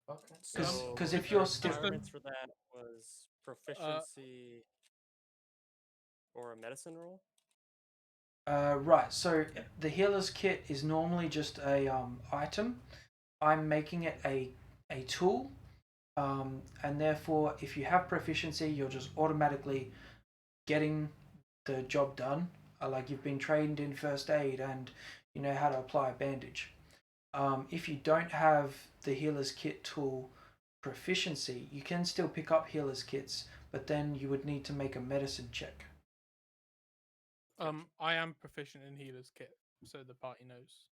Okay. So, 'cause if the you're still- requirements for that was proficiency or a medicine roll. Right, so the healer's kit is normally just a item. I'm making it a tool, and therefore if you have proficiency, you're just automatically getting the job done. Like you've been trained in first aid and you know how to apply a bandage. If you don't have the healer's kit tool proficiency, you can still pick up healer's kits, but then you would need to make a medicine check. I am proficient in healer's kit, so the party knows.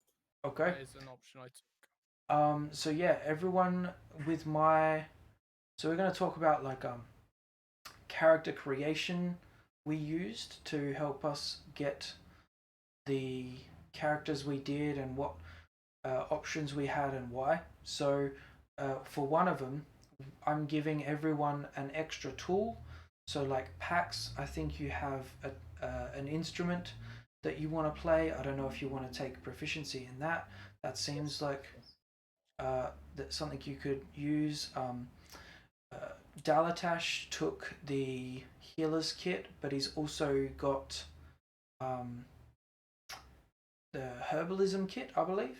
Okay. That is an option I took. So yeah, everyone with my. So we're going to talk about like character creation we used to help us get the characters we did and what options we had and why. So for one of them, I'm giving everyone an extra tool. So like Pax, I think you have an instrument that you want to play. I don't know if you want to take proficiency in that. That seems like that's something you could use. Dalatash took the healer's kit, but he's also got the herbalism kit, I believe.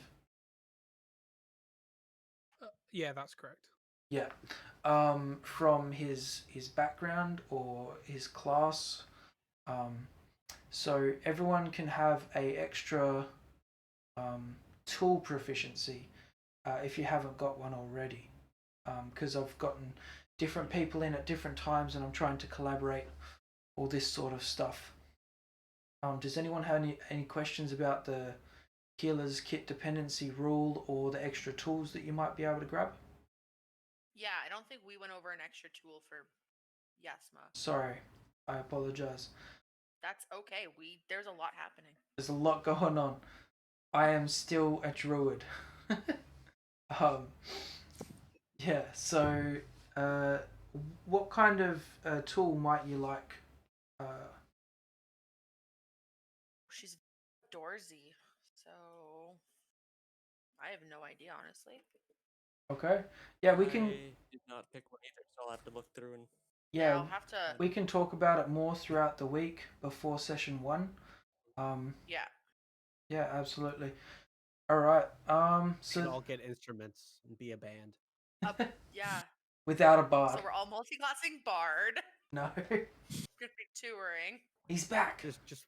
Yeah, that's correct. Yeah. From his background or his class. So everyone can have a extra tool proficiency if you haven't got one already. Because I've gotten different people in at different times and I'm trying to collaborate all this sort of stuff. Does anyone have any questions about the healer's kit dependency rule or the extra tools that you might be able to grab? Yeah, I don't think we went over an extra tool for Yasma. Sorry, I apologize. That's okay. There's a lot happening. There's a lot going on. I am still a druid. Yeah, so what kind of tool might you like? She's outdoorsy, so I have no idea, honestly. Okay. Yeah, we can. I did not pick one either, so I'll have to look through and. Yeah, Yeah, I'll have to. we can talk about it more throughout the week before session 1. Yeah. Yeah, absolutely. All right. We can So all get instruments and be a band. Yeah. without a bard. So we're all multi-classing bard. No, Gonna be touring. he's back. Just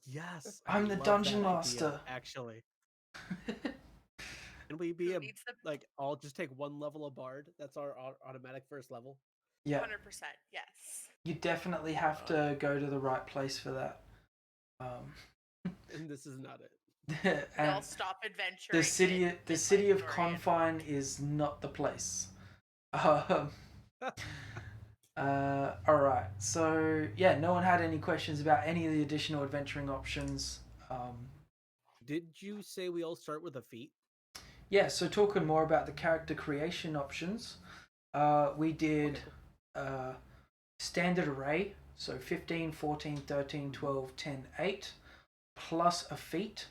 yes. I'm I the love dungeon that idea, master. actually. Can we be Who a needs the like all just take one level of bard? That's our automatic first level. Yeah, 100%? Yes. you definitely have to go to the right place for that. And this is not it. They'll And stop adventuring. the city of Victorian. Confine is not the place. All right. So yeah, no one had any questions about any of the additional adventuring options. Did you say we all start with a feat? Yeah. So talking more about the character creation options, we did standard array. So 15, 14, 13, 12, 10, 8, plus a feat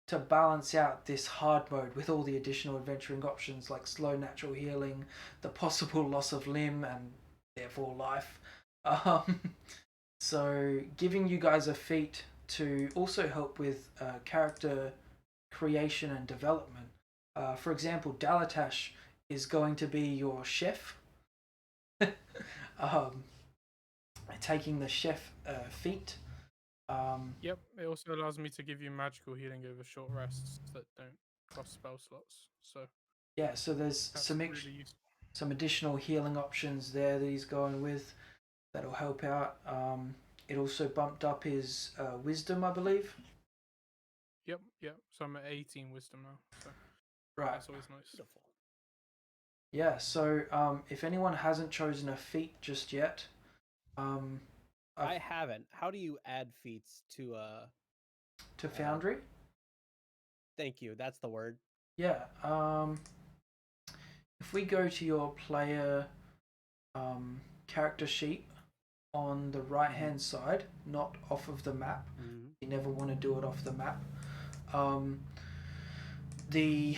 to balance out this hard mode with all the additional adventuring options like slow natural healing, the possible loss of limb and therefore life. So giving you guys a feat to also help with character creation and development. For example, Dalatash is going to be your chef. Taking the chef feat. Yep, it also allows me to give you magical healing over short rests that don't cost spell slots. So Yeah, so there's that's some really useful. some additional healing options there that he's going with that'll help out. It also bumped up his wisdom, I believe. Yep. So I'm at 18 wisdom now. So Right. that's always nice. Beautiful. Yeah, so if anyone hasn't chosen a feat just yet, I haven't. How do you add feats to Foundry? Thank you. That's the word. Yeah. If we go to your player character sheet on the right hand side, not off of the map. Mm-hmm. You never want to do it off the map. The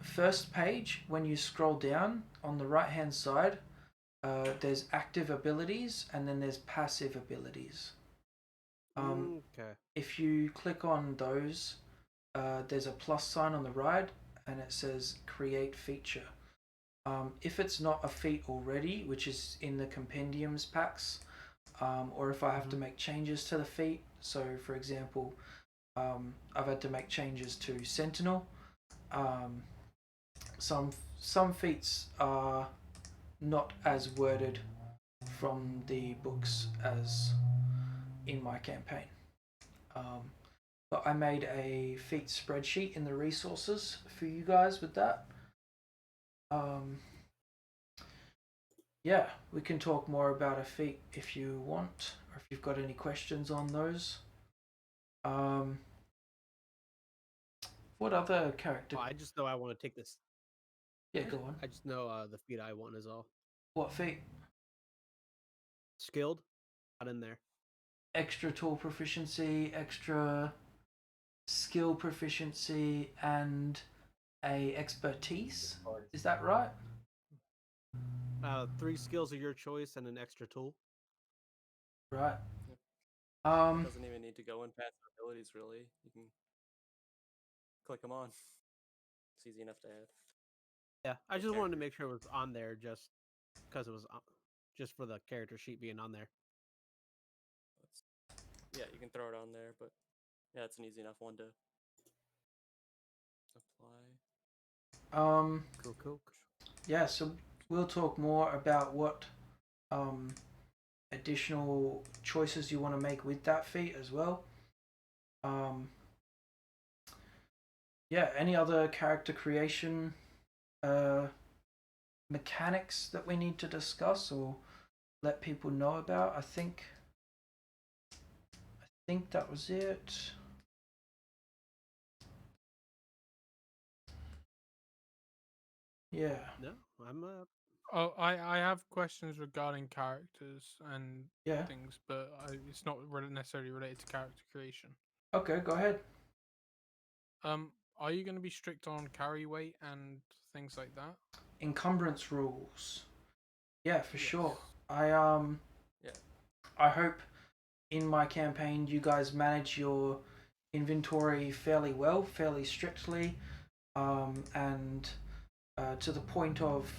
first page, when you scroll down on the right hand side, there's active abilities and then there's passive abilities. Okay. If you click on those, there's a plus sign on the right and it says create feature. If it's not a feat already, which is in the compendiums packs, or if I have to make changes to the feat, so for example, I've had to make changes to Sentinel. Some feats are not as worded from the books as in my campaign. But I made a feat spreadsheet in the resources for you guys with that. Yeah, we can talk more about a feat if you want, or if you've got any questions on those. What other character? I just know I want to take this. Yeah, go on. I just know the feat I want is all. What feat? Skilled, not in there. Extra tool proficiency, extra skill proficiency, and a expertise. Is that right? 3 skills of your choice and an extra tool. Right. It doesn't even need to go in past abilities, really. You can click them on. It's easy enough to add. Yeah, I The just wanted to character. make sure it was on there just because it was just for the character sheet being on there. Yeah, you can throw it on there, but yeah, it's an easy enough one to apply. Cool. Yeah, so we'll talk more about what additional choices you want to make with that feat as well. Yeah, any other character creation mechanics that we need to discuss or let people know about? I think that was it. Yeah. No, I'm Oh, I have questions regarding characters and Yeah. things, but it's not necessarily related to character creation. Okay, go ahead. Are you going to be strict on carry weight and things like that? Encumbrance rules. Yeah, for sure. Yes. I hope in my campaign you guys manage your inventory fairly well, fairly strictly, and to the point of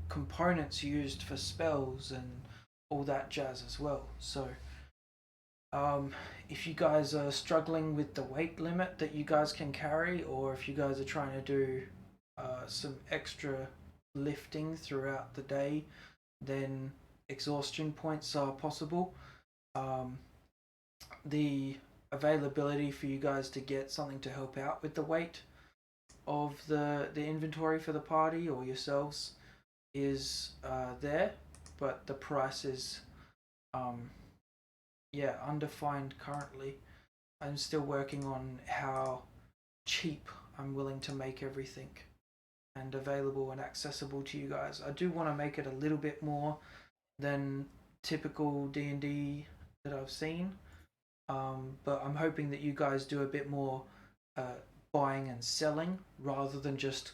components used for spells and all that jazz as well. So if you guys are struggling with the weight limit that you guys can carry, or if you guys are trying to do some extra lifting throughout the day, then exhaustion points are possible. The availability for you guys to get something to help out with the weight of the inventory for the party or yourselves is there, but the price is undefined currently. I'm still working on how cheap I'm willing to make everything and available and accessible to you guys. I do want to make it a little bit more than typical D&D that I've seen, but I'm hoping that you guys do a bit more buying and selling rather than just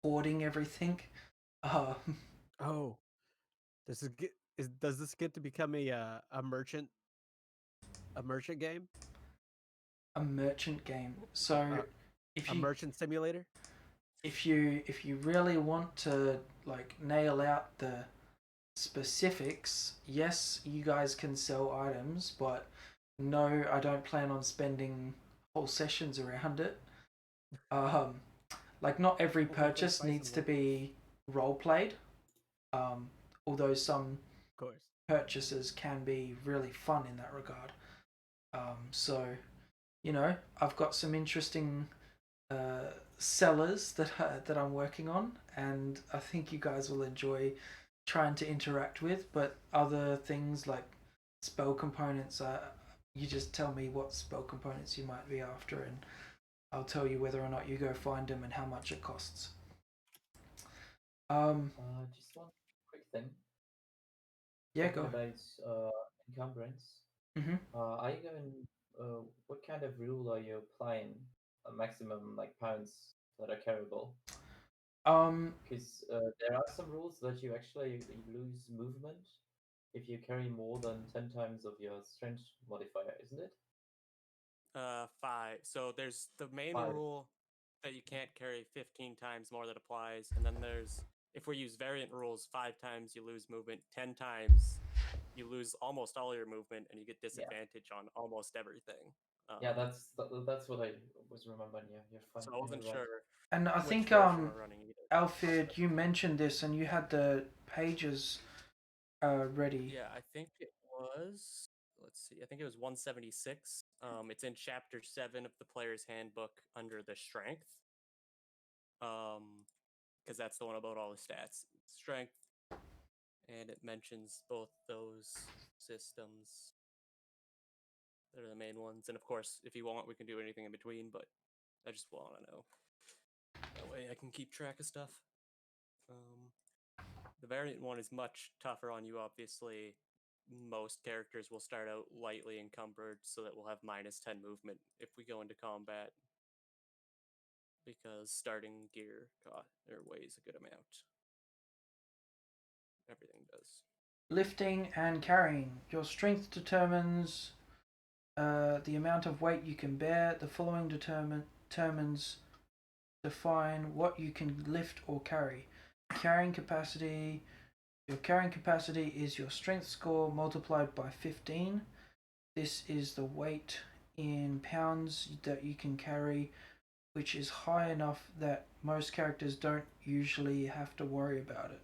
hoarding everything. Oh, does this get to become a merchant game? A merchant game. So if a you merchant simulator? if you really want to like nail out the specifics, yes, you guys can sell items, but no, I don't plan on spending whole sessions around it. Like not every purchase needs to be role played. Although some purchases can be really fun in that regard. So, you know, I've got some interesting sellers that I'm working on, and I think you guys will enjoy trying to interact with. But other things like spell components, you just tell me what spell components you might be after, and I'll tell you whether or not you go find them and how much it costs. Just one quick thing. Yeah, Talking go. about encumbrance. Are you going? What kind of rule are you applying? A maximum like pounds that are carryable. Because there are some rules that you actually lose movement if you carry more than 10 times of your strength modifier, isn't it? 5. So there's the main 5. rule that you can't carry 15 times more that applies, and then there's, if we use variant rules, 5 times you lose movement, 10 times you lose almost all your movement, and you get disadvantage on almost everything. Yeah, that's what I was remembering. Yeah, you're fine. So I wasn't right. sure. And I think Alfred, you mentioned this, and you had the pages ready. Yeah, I think it was. let's see, I think it was 176. It's in chapter 7 of the player's handbook under the strength. Because that's the one about all the stats. Strength. And it mentions both those systems. They're the main ones. And of course, if you want, we can do anything in between, but I just want to know. That way I can keep track of stuff. The variant one is much tougher on you, obviously. Most characters will start out lightly encumbered so that we'll have -10 movement if we go into combat. Because starting gear weighs a good amount. Everything does. Lifting and carrying. Your strength determines the amount of weight you can bear. The following define what you can lift or carry. Carrying capacity. Your carrying capacity is your strength score multiplied by 15. This is the weight in pounds that you can carry, which is high enough that most characters don't usually have to worry about it.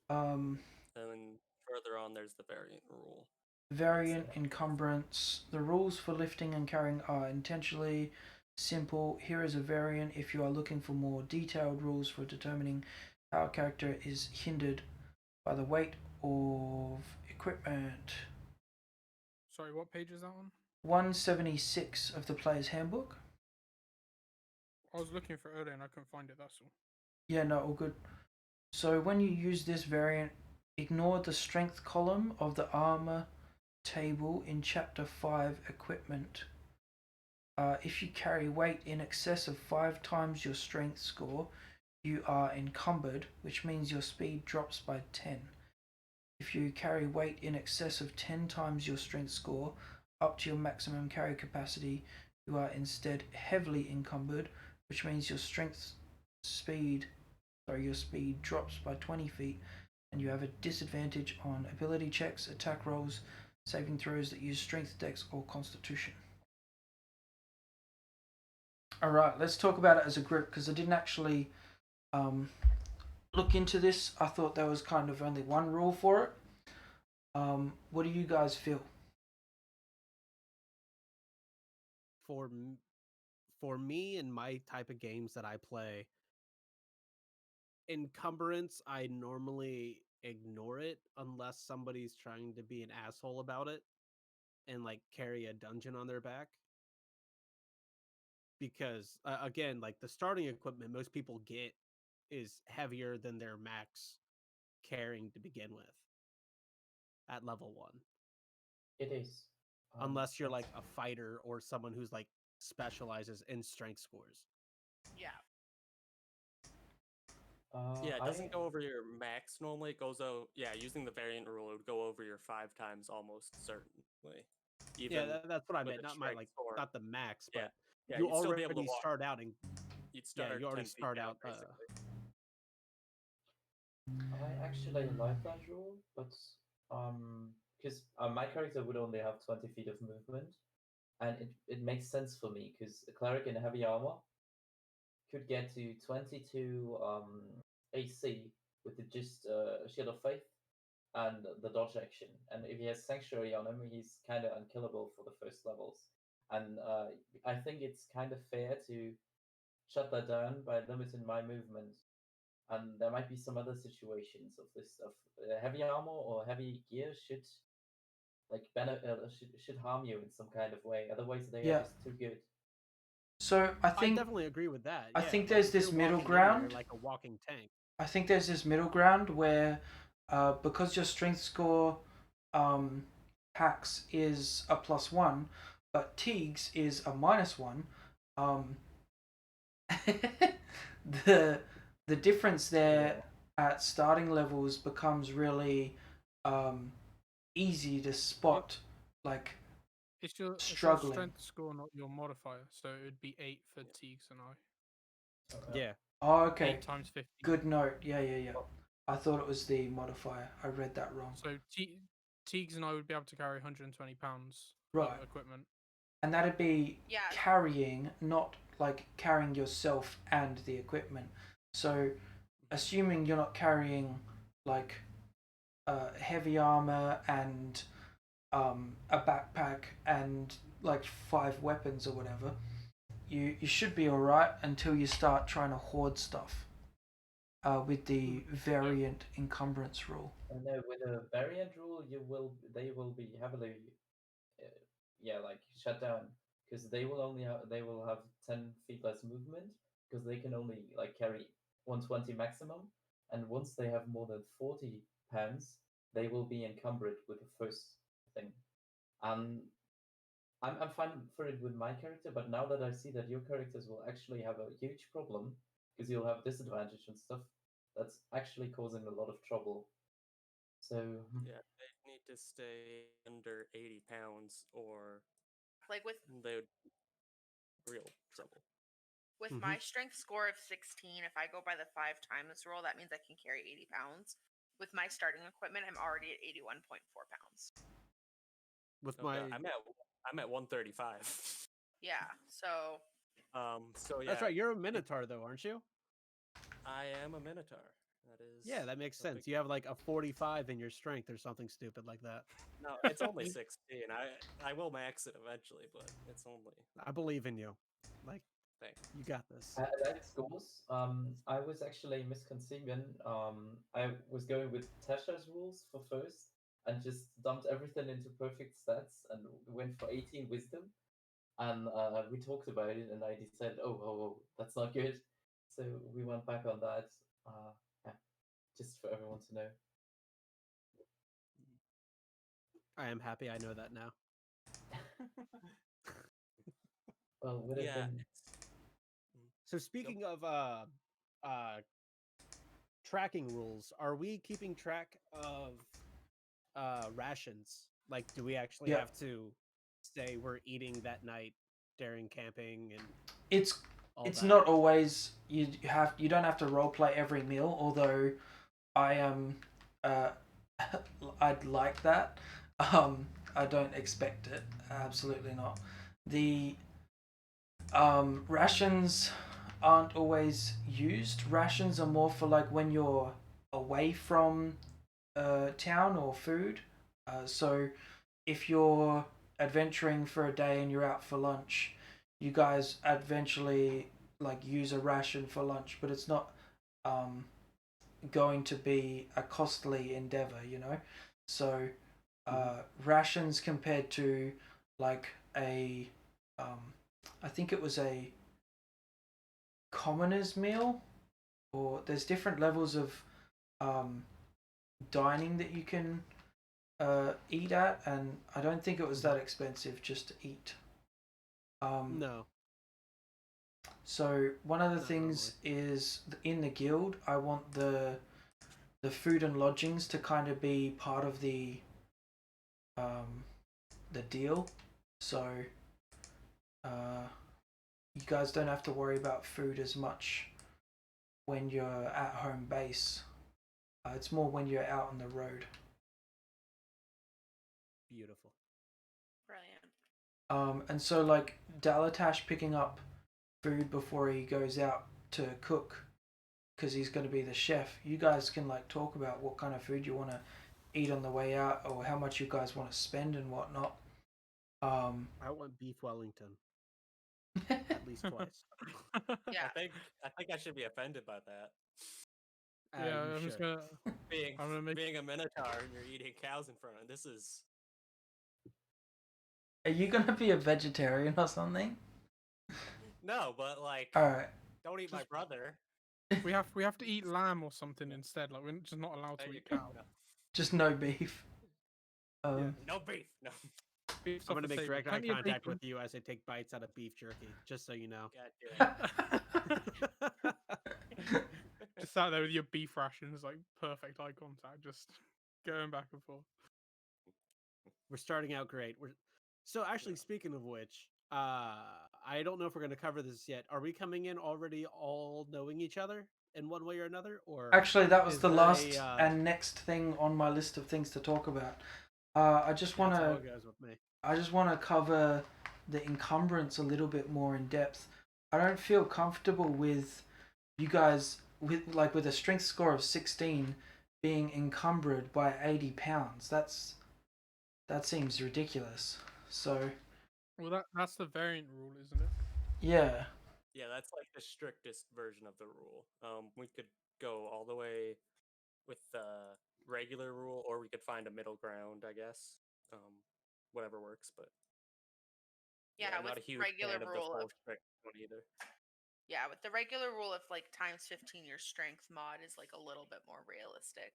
And then further on, there's the variant rule. Variant encumbrance. The rules for lifting and carrying are intentionally simple. Here is a variant if you are looking for more detailed rules for determining how a character is hindered by the weight of equipment. Sorry, what page is that on? 176 of the player's handbook. I was looking for it earlier and I couldn't find it, that's all. Yeah, no, all good. So when you use this variant, ignore the strength column of the armor table in chapter 5 equipment. If you carry weight in excess of 5 times your strength score, you are encumbered, which means your speed drops by 10. If you carry weight in excess of 10 times your strength score, up to your maximum carry capacity, you are instead heavily encumbered, which means your speed drops by 20 feet, and you have a disadvantage on ability checks, attack rolls, saving throws that use strength, dex, or constitution. Alright, let's talk about it as a group, because I didn't actually look into this. I thought there was kind of only one rule for it. What do you guys feel? For me and my type of games that I play, encumbrance, I normally ignore it unless somebody's trying to be an asshole about it and like carry a dungeon on their back. Because again, like the starting equipment most people get is heavier than their max carrying to begin with at level 1. It is. Unless you're like a fighter or someone who's like specializes in strength scores. Yeah. Yeah, it doesn't go over your max normally. It goes out. Yeah, using the variant rule, it would go over your 5 times almost certainly. Even that's what I meant. Not my like, not the max, but yeah, you you'd still be able to already start out and you'd start you already 10 feet start down, out. basically. I actually like that rule, but because my character would only have 20 feet of movement, and it makes sense for me because a cleric in heavy armor could get to 22 AC with just Shield of Faith and the dodge action. And if he has Sanctuary on him, he's kind of unkillable for the first levels. And I think it's kind of fair to shut that down by limiting my movement. And there might be some other situations of this stuff. Heavy armor or heavy gear should should harm you in some kind of way. Otherwise, they are just too good. So I definitely agree with that. I think there's this middle ground, like a walking tank. I think there's this middle ground where, because your strength score, Pax is a +1, but Teague's is a -1. The difference there at starting levels becomes really easy to spot. Like, it's your struggling. Strength score, not your modifier. So it would be 8 for Teagues and I. Yeah. Oh, okay. 8 times 50. Good note. Yeah. I thought it was the modifier. I read that wrong. So Teagues and I would be able to carry 120 pounds Right. of equipment. And that'd be carrying, not like carrying yourself and the equipment. So, assuming you're not carrying like heavy armor and a backpack and like 5 weapons or whatever, you should be alright until you start trying to hoard stuff. With the variant encumbrance rule. And no, with a variant rule, they will be heavily, like shut down because they will have 10 feet less movement because they can only like carry 120 maximum, and once they have more than 40 pounds, they will be encumbered with the first thing. Um, I'm fine for it with my character, but now that I see that your characters will actually have a huge problem because you'll have disadvantage and stuff, that's actually causing a lot of trouble. So Yeah, they need to stay under 80 pounds or Like they would real trouble. with Mhm. my strength score of 16, if I go by the 5 times rule, that means I can carry 80 pounds. With my starting equipment, I'm already at 81.4 pounds. With Okay, my I'm at 135. Yeah, so So yeah, That's right. You're a Minotaur, though, aren't you? I am a Minotaur. That is Yeah, that makes a big- sense. You have like a 45 in your strength or something stupid like that. No, it's only 16. I will max it eventually, but it's only I believe in you. Like, thing. you got this. I like scores. I was actually misconceiving. I was going with Tasha's rules for first and just dumped everything into perfect stats and went for 18 wisdom. And we talked about it, and I decided, oh, that's not good. So we went back on that. Yeah, just for everyone to know. I am happy I know that now. Well, would have Yeah. been. So speaking of tracking rules, are we keeping track of rations? Like, do we actually Yeah. have to say we're eating that night during camping and It's all it's that? not always you don't have to roleplay every meal, although I am I'd like that. I don't expect it. Absolutely not. The rations aren't always used. Rations are more for like when you're away from town or food. So if you're adventuring for a day and you're out for lunch, you guys eventually like use a ration for lunch, but it's not going to be a costly endeavor, you know. So rations compared to like a I think it was a commoner's meal, or there's different levels of dining that you can eat at, and I don't think it was that expensive just to eat. No. So one of the Not things is in the guild, I want the food and lodgings to kind of be part of the deal. So you guys don't have to worry about food as much when you're at home base. It's more when you're out on the road. Beautiful. brilliant. And so like Dalatash picking up food before he goes out to cook because he's going to be the chef. You guys can like talk about what kind of food you want to eat on the way out, or how much you guys want to spend and whatnot. I want beef Wellington at least twice. Yeah. I think I should be offended by that. Yeah, You I'm just should. gonna. Being I'm gonna make. being a Minotaur and you're eating cows in front of this is Are you going to be a vegetarian or something? no, but like All right. don't eat my brother. We have to eat lamb or something instead. Like we're just not allowed There to you eat go. cow. No. Just no beef. Yeah. No beef. No. Beef's I'm off going to the make table. direct eye Plenty of contact bacon. with you as I take bites out of beef jerky, just so you know. God damn. Just sat there with your beef rations, like perfect eye contact, just going back and forth. We're starting out great. So actually, speaking of which, I don't know if we're going to cover this yet. Are we coming in already all knowing each other in one way or another, or Actually, that was is the there last a, and next thing on my list of things to talk about. I just want that's how to it goes with me. cover the encumbrance a little bit more in depth. I don't feel comfortable with you guys with a strength score of 16 being encumbered by 80 pounds. That seems ridiculous. So Well, that's the variant rule, isn't it? yeah, Yeah, that's like the strictest version of the rule. We could go all the way with the regular rule, or we could find a middle ground, I guess. Whatever works, but yeah, Yeah, I'm with not a huge regular fan of the rule full of strict one either. yeah, with the regular rule of like times 15 your strength mod is like a little bit more realistic.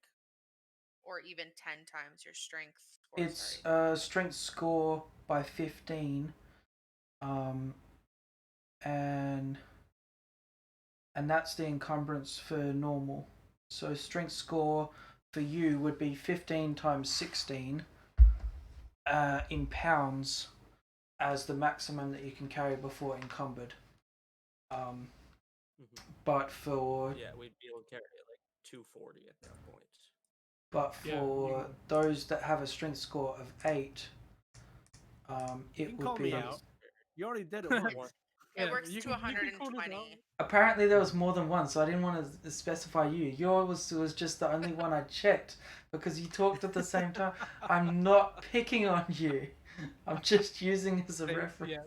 Or even 10 times your strength score, it's sorry. strength score by 15, um, and that's the encumbrance for normal. So strength score for you would be 15 times 16 in pounds as the maximum that you can carry before encumbered. But for Yeah, we'd be able to carry like 240 at that point. Yeah, for those that have a strength score of 8, You it can would call be me out. You already did it once. It yeah, works you to can call it out. 120. apparently there was more than one, so I didn't want to specify you. Yours was just the only one I checked because you talked at the same time. I'm not picking on you. I'm just using as a reference. Yeah,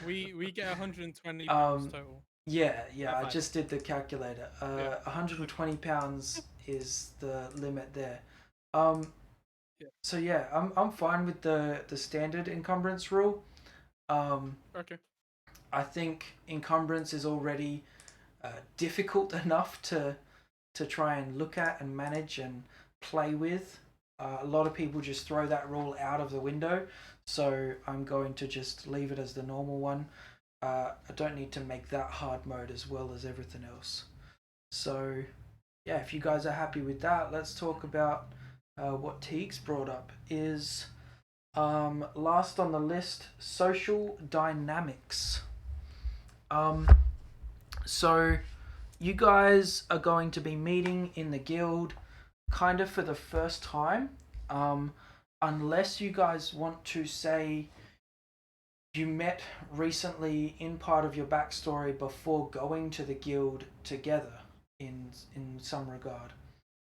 we get 120 pounds Um, total. yeah, High I five. just did the calculator. Yeah. 120 pounds is the limit there. Um, Yeah. so yeah, I'm fine with the standard encumbrance rule. Okay. I think encumbrance is already difficult enough to try and look at and manage and play with. A lot of people just throw that rule out of the window, so I'm going to just leave it as the normal one. I don't need to make that hard mode as well as everything else. So, yeah, if you guys are happy with that, let's talk about what Teague's brought up. Is last on the list, social dynamics. So you guys are going to be meeting in the guild kind of for the first time, unless you guys want to say you met recently in part of your backstory before going to the guild together in some regard.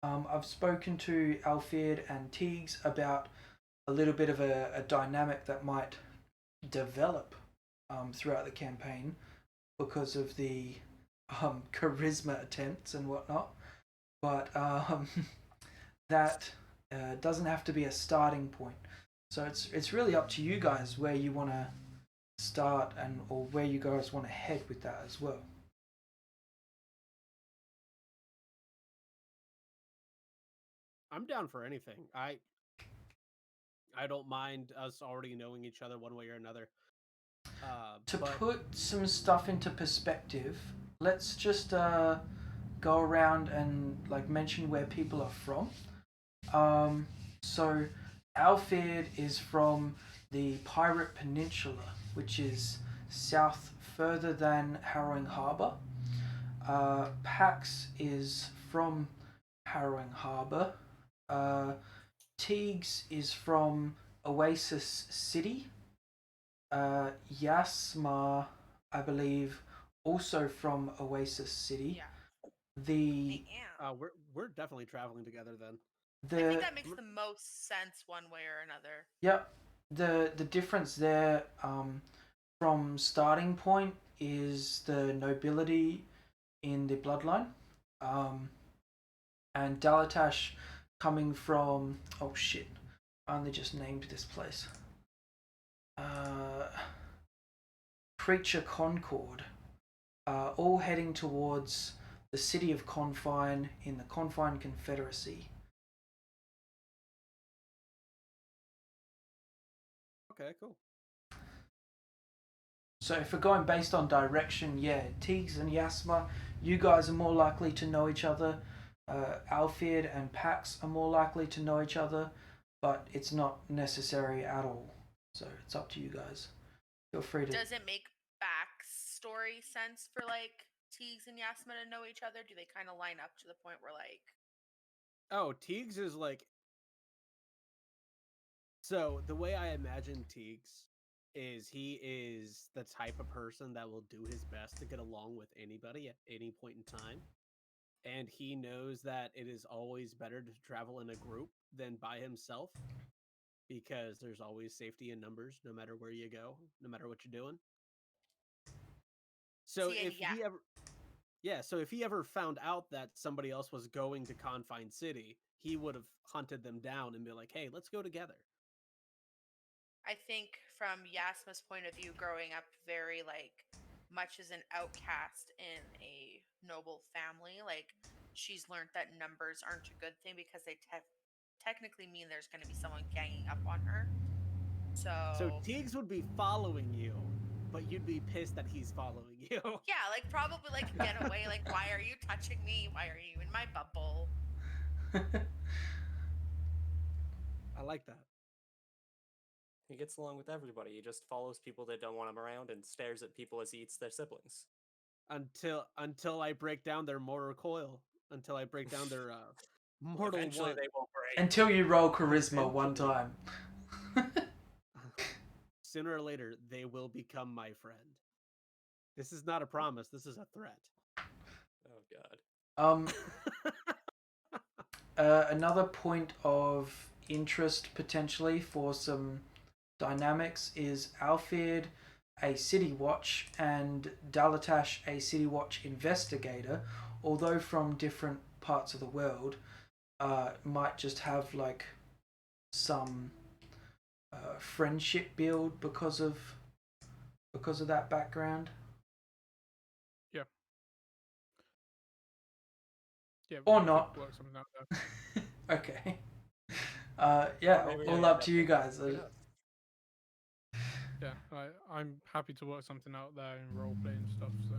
I've spoken to Alfred and Teagues about a little bit of a dynamic that might develop throughout the campaign because of the charisma attempts and whatnot. But that doesn't have to be a starting point. So it's really up to you guys where you want to start and or where you guys want to head with that as well. I'm down for anything. I don't mind us already knowing each other one way or another. To But put some stuff into perspective, let's just go around and like mention where people are from. So Alfred is from the Pirate Peninsula, which is south further than Harrowing Harbour. Pax is from Harrowing Harbour. Teagues is from Oasis City. Yasma, I believe, also from Oasis City. Yeah. The I am. we're definitely traveling together then. the I think that makes the most sense one way or another. Yep. The difference there from starting point is the nobility in the bloodline. And Dalatash coming from oh shit. I only just named this place. Creature Concord. All heading towards the city of Confine in the Confine Confederacy. Okay, cool. So if we're going based on direction, yeah, Teagues and Yasma, you guys are more likely to know each other. Alfred and Pax are more likely to know each other, but it's not necessary at all. So it's up to you guys. Feel free to. Does it make backstory sense for like Teagues and Yasma to know each other? Do they kind of line up to the point where like Oh, Teagues is like so the way I imagine Teagues is he is the type of person that will do his best to get along with anybody at any point in time. And he knows that it is always better to travel in a group than by himself. because there's always safety in numbers, no matter where you go, no matter what you're doing. So See, and if he ever, yeah, so if he ever found out that somebody else was going to Confine City, he would have hunted them down and be like, "Hey, let's go together." I think from Yasma's point of view, growing up very much as an outcast in a noble family, she's learned that numbers aren't a good thing because they technically mean there's going to be someone ganging up on her. So So Tiggs would be following you, but you'd be pissed that he's following you. yeah, probably get away. Why are you touching me? Why are you in my bubble? I like that. He gets along with everybody. He just follows people that don't want him around and stares at people as he eats their siblings. Until I break down their mortal coil, until I break down their mortal Eventually, one. they will break. Until you roll charisma one Eventually. time. Sooner or later, they will become my friend. This is not a promise. This is a threat. Oh god. Another point of interest potentially for some dynamics is Alfred, a City Watch, and Dalatash, a City Watch investigator, although from different parts of the world, might just have some friendship build because of that background. Yeah. Yeah. Or we could not. work something out there. Okay. Yeah, maybe all they up end to up you being guys. friends. Who knows? Yeah, I'm happy to work something out there in role play and stuff. So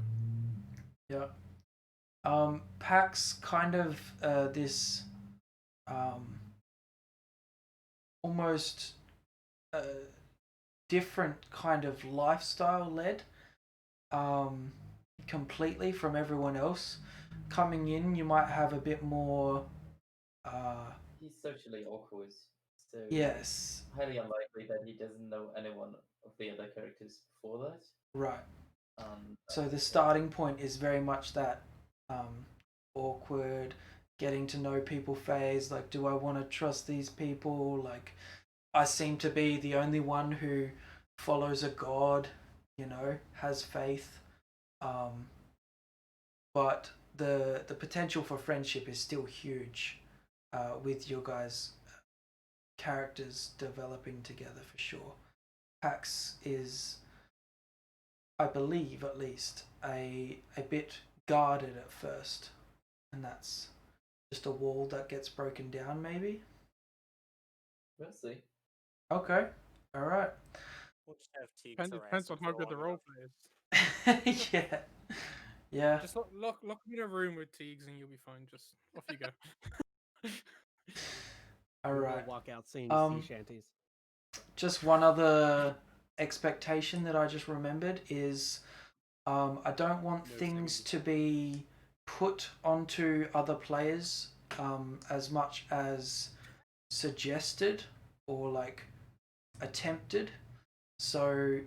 Yeah. Pax kind of this almost different kind of lifestyle led completely from everyone else. Coming in, you might have a bit more. He's socially awkward, so Yes. highly unlikely that he doesn't know anyone of the other characters before that. Right. Um, So the starting point is very much that awkward, getting to know people phase. Do I want to trust these people? I seem to be the only one who follows a god, has faith. But the potential for friendship is still huge with your guys' characters developing together for sure. Pax is, I believe at least, a bit guarded at first, and that's just a wall that gets broken down maybe. we'll see. Okay, all right. We'll just have Teagues depends harass him on how for good the long role enough. play is. Yeah. Just lock me in a room with Teagues and you'll be fine. Just off you go. All We will right. walk out singing sea shanties. Just one other expectation that I just remembered is I don't want No things singing. to be put onto other players as much as suggested or attempted. So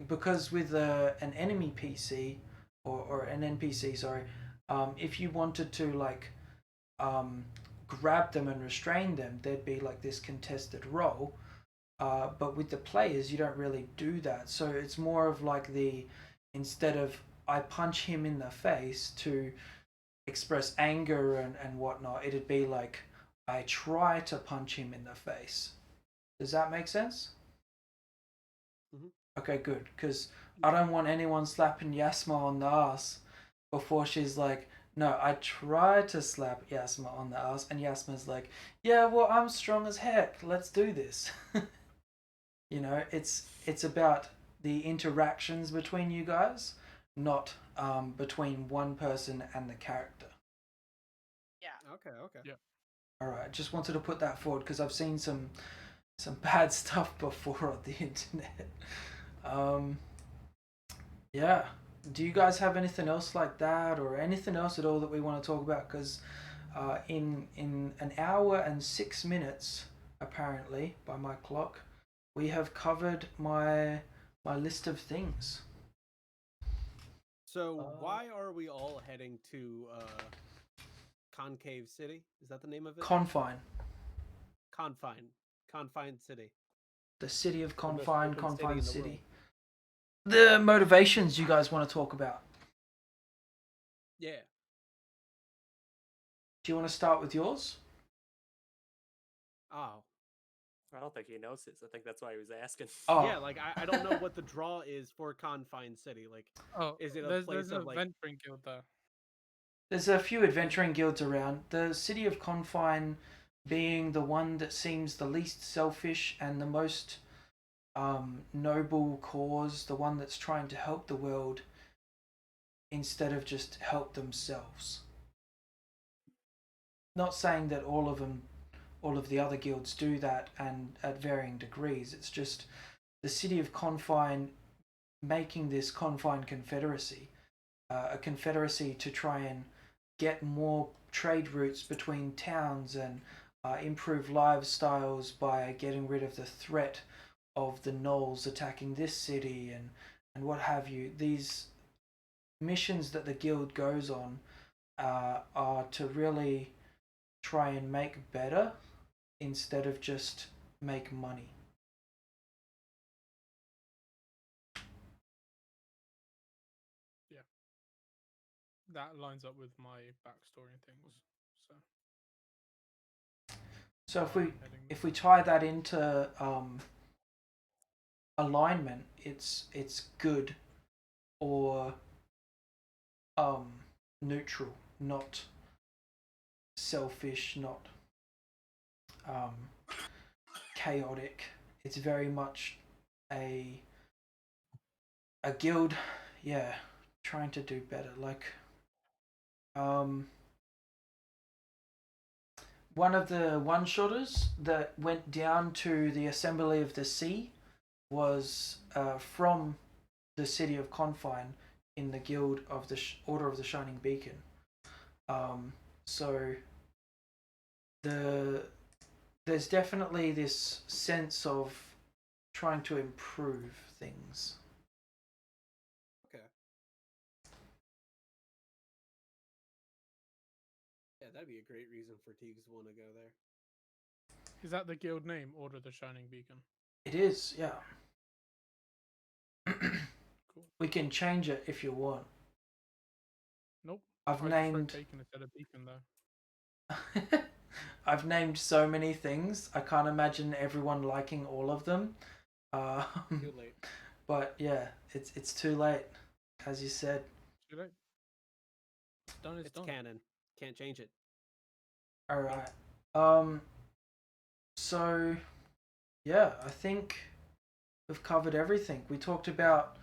because with an enemy PC or an NPC, sorry, if you wanted to grab them and restrain them, there'd be this contested role. But with the players, you don't really do that. So it's more of instead of I punch him in the face to express anger and whatnot, it'd be I try to punch him in the face. Does that make sense? Mm-hmm. Okay, good. Because I don't want anyone slapping Yasma on the ass before she's like, no, I tried to slap Yasma on the ass, and Yasma's like, yeah, well, I'm strong as heck. Let's do this. It's about the interactions between you guys, not between one person and the character. Yeah. Okay. Yeah. All right, just wanted to put that forward because I've seen some bad stuff before on the internet. Yeah. Do you guys have anything else like that, or anything else at all that we want to talk about? Because in an hour and 6 minutes, apparently by my clock, we have covered my list of things. So why are we all heading to Concave City? Is that the name of it? Confine. Confine Confined City. The city of The most Confined open city in the City. world. The motivations you guys want to talk about. Yeah. Do you want to start with yours? Oh. I don't think he knows his. I think that's why he was asking. Oh. Yeah, like I don't know what the draw is for Confined City. Like, Oh, is it a there's place an of like? adventuring guild there. There's a few adventuring guilds around. The city of Confine being the one that seems the least selfish and the most noble cause, the one that's trying to help the world instead of just help themselves. Not saying that all of the other guilds do that, and at varying degrees. It's just the city of Confine making this Confine Confederacy, a confederacy to try and get more trade routes between towns and improve lifestyles by getting rid of the threat of the gnolls attacking this city and what have you. These missions that the guild goes on are to really try and make better instead of just make money. That lines up with my backstory and things. So heading if we tie that into alignment, it's good or neutral, not selfish, not chaotic. It's very much a guild, yeah, trying to do better. Like one of the one-shotters that went down to the Assembly of the Sea was from the city of Confine in the guild of the Order of the Shining Beacon. So there's definitely this sense of trying to improve things. Okay. Yeah, that'd be a great reason for Teagues to want to go there. Is that the guild name, Order of the Shining Beacon? It is, yeah. Cool. We can change it if you want. Nope. I've I named just wrote bacon instead of beacon though. I've named so many things. I can't imagine everyone liking all of them. Too late. But yeah, it's too late, as you said. Too late. Done is It's done. canon. Can't change it. All right. So yeah, I think we've covered everything. We talked about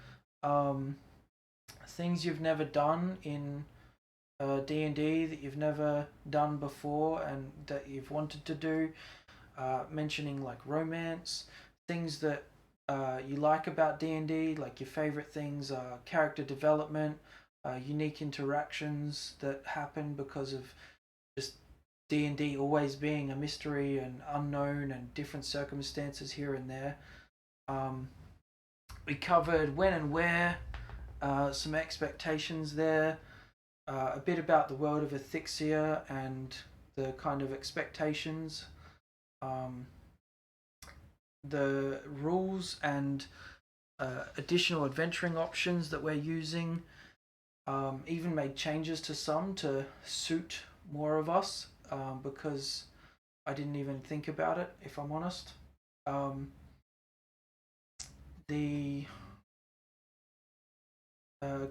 things you've never done in D&D that you've never done before and that you've wanted to do. Mentioning like romance, things that you like about D&D, like your favorite things are character development, unique interactions that happen because of just D&D always being a mystery and unknown and different circumstances here and there. We covered when and where, some expectations there, a bit about the world of Ethicsia and the kind of expectations, the rules and additional adventuring options that we're using, even made changes to some to suit more of us, because I didn't even think about it, if I'm honest. The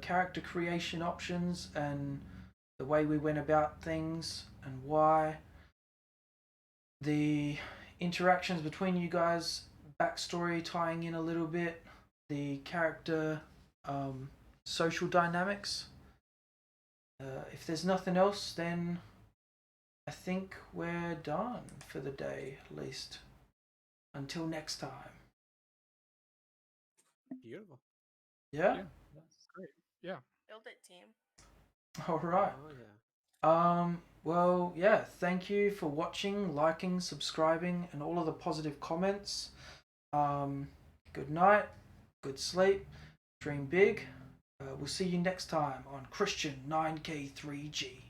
character creation options and the way we went about things and why. The interactions between you guys, backstory tying in a little bit, the character social dynamics. If there's nothing else, then I think we're done for the day, at least. Until next time. Beautiful. Yeah? Yeah. That's great. Yeah. Build it, team. Alright. Oh yeah. Well, yeah, thank you for watching, liking, subscribing, and all of the positive comments. Good night, good sleep, dream big. We'll see you next time on Christian 9K3G.